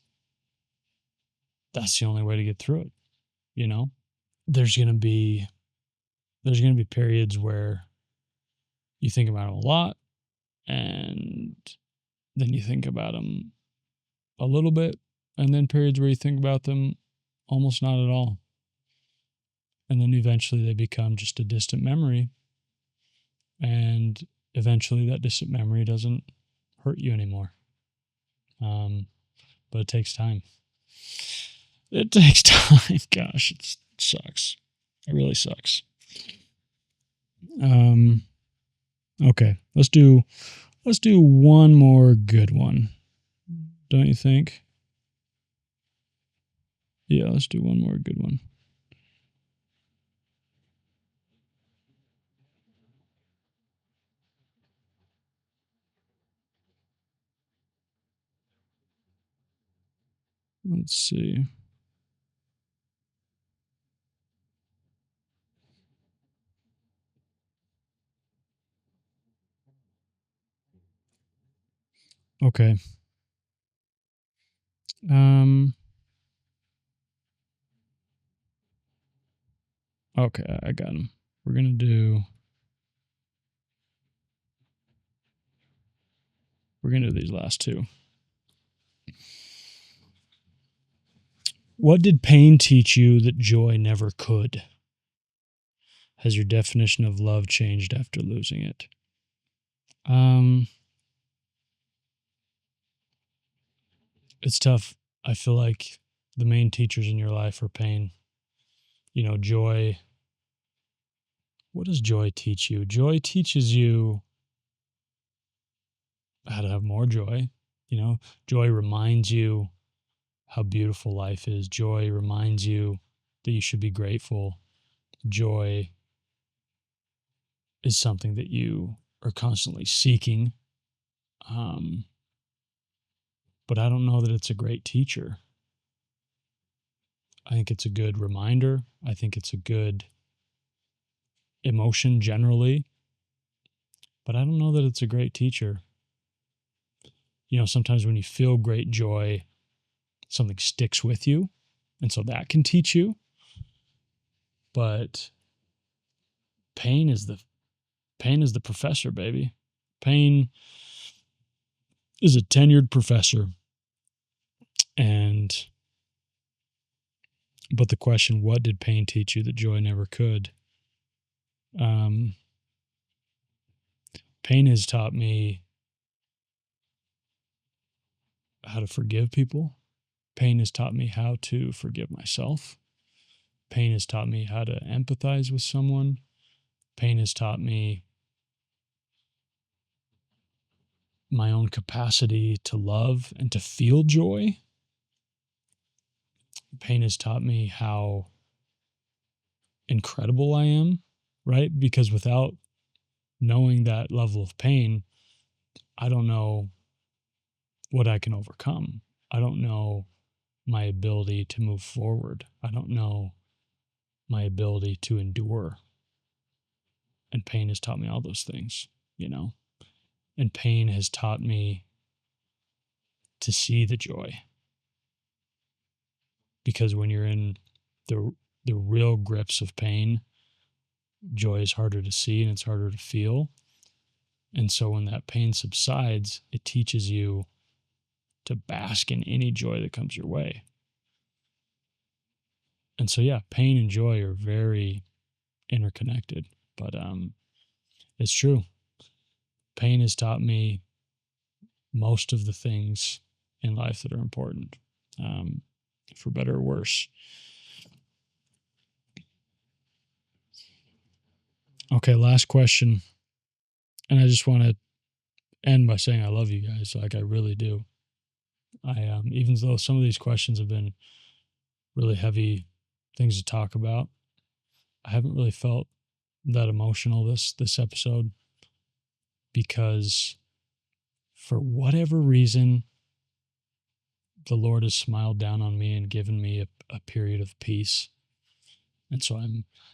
that's the only way to get through it. There's going to be periods where you think about them a lot and then you think about them a little bit, and then periods where you think about them almost not at all. And then eventually they become just a distant memory. And eventually that distant memory doesn't hurt you anymore. But it takes time. It takes time. Gosh, it sucks. It really sucks. Okay, let's do one more good one. Don't you think? Yeah, let's do one more good one. Let's see. Okay. Okay, I got him. We're gonna do these last two. What did pain teach you that joy never could? Has your definition of love changed after losing it? It's tough. I feel like the main teachers in your life are pain. Joy. What does joy teach you? Joy teaches you how to have more joy. Joy reminds you how beautiful life is. Joy reminds you that you should be grateful. Joy is something that you are constantly seeking. But I don't know that it's a great teacher. I think it's a good reminder. I think it's a good emotion generally. But I don't know that it's a great teacher. Sometimes when you feel great joy, something sticks with you. And so that can teach you. But pain is the professor, baby. Pain is a tenured professor. But the question, what did pain teach you that joy never could? Pain has taught me how to forgive people. Pain has taught me how to forgive myself. Pain has taught me how to empathize with someone. Pain has taught me my own capacity to love and to feel joy. Pain has taught me how incredible I am, right? Because without knowing that level of pain, I don't know what I can overcome. I don't know my ability to move forward. I don't know my ability to endure. And pain has taught me all those things, And pain has taught me to see the joy. Because when you're in the real grips of pain, joy is harder to see and it's harder to feel. And so when that pain subsides, it teaches you to bask in any joy that comes your way. And so, yeah, pain and joy are very interconnected, but it's true. Pain has taught me most of the things in life that are important, for better or worse. Okay, last question. And I just want to end by saying I love you guys. Like, I really do. Even though some of these questions have been really heavy things to talk about, I haven't really felt that emotional this episode, because for whatever reason, the Lord has smiled down on me and given me a period of peace. And so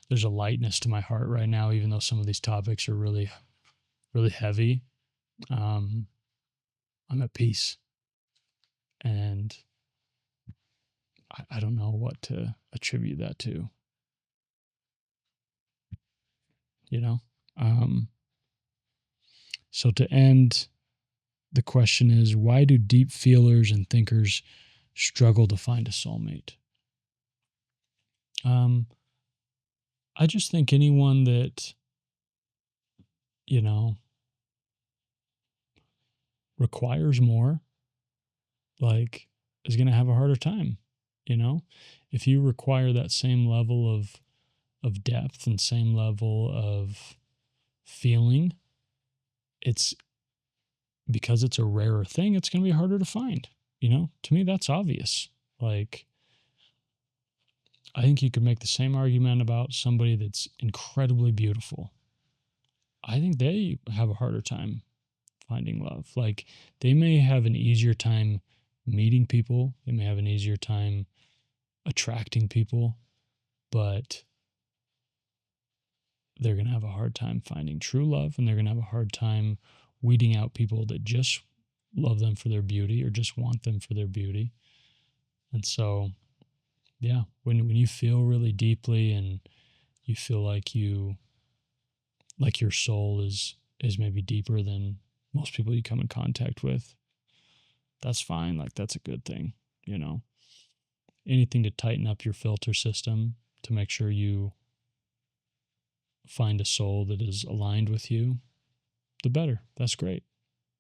there's a lightness to my heart right now, even though some of these topics are really, really heavy. I'm at peace. And I don't know what to attribute that to, So to end, the question is, why do deep feelers and thinkers struggle to find a soulmate? I just think anyone that, requires more, is going to have a harder time. If you require that same level of depth and same level of feeling, it's because it's a rarer thing, it's going to be harder to find. To me, that's obvious. I think you could make the same argument about somebody that's incredibly beautiful. I think they have a harder time finding love. They may have an easier time meeting people. They may have an easier time attracting people, but they're going to have a hard time finding true love, and they're going to have a hard time weeding out people that just love them for their beauty or just want them for their beauty. And so, yeah, when you feel really deeply and you feel like your soul is maybe deeper than most people you come in contact with, that's fine. That's a good thing, Anything to tighten up your filter system to make sure you find a soul that is aligned with you, the better. That's great.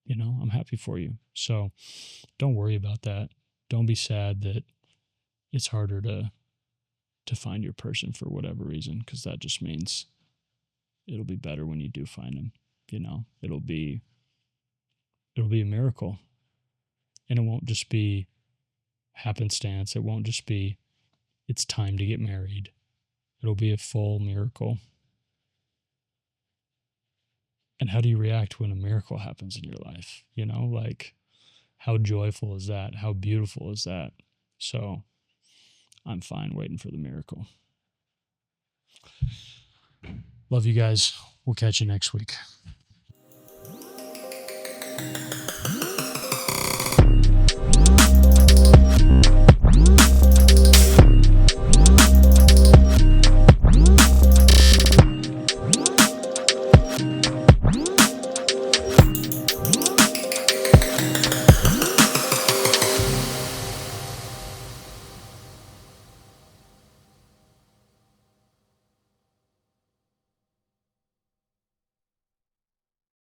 I'm happy for you. So don't worry about that. Don't be sad that it's harder to find your person for whatever reason, because that just means it'll be better when you do find him. It'll be a miracle. And it won't just be happenstance. It won't just be it's time to get married. It'll be a full miracle. And how do you react when a miracle happens in your life? How joyful is that? How beautiful is that? So I'm fine waiting for the miracle. Love you guys. We'll catch you next week.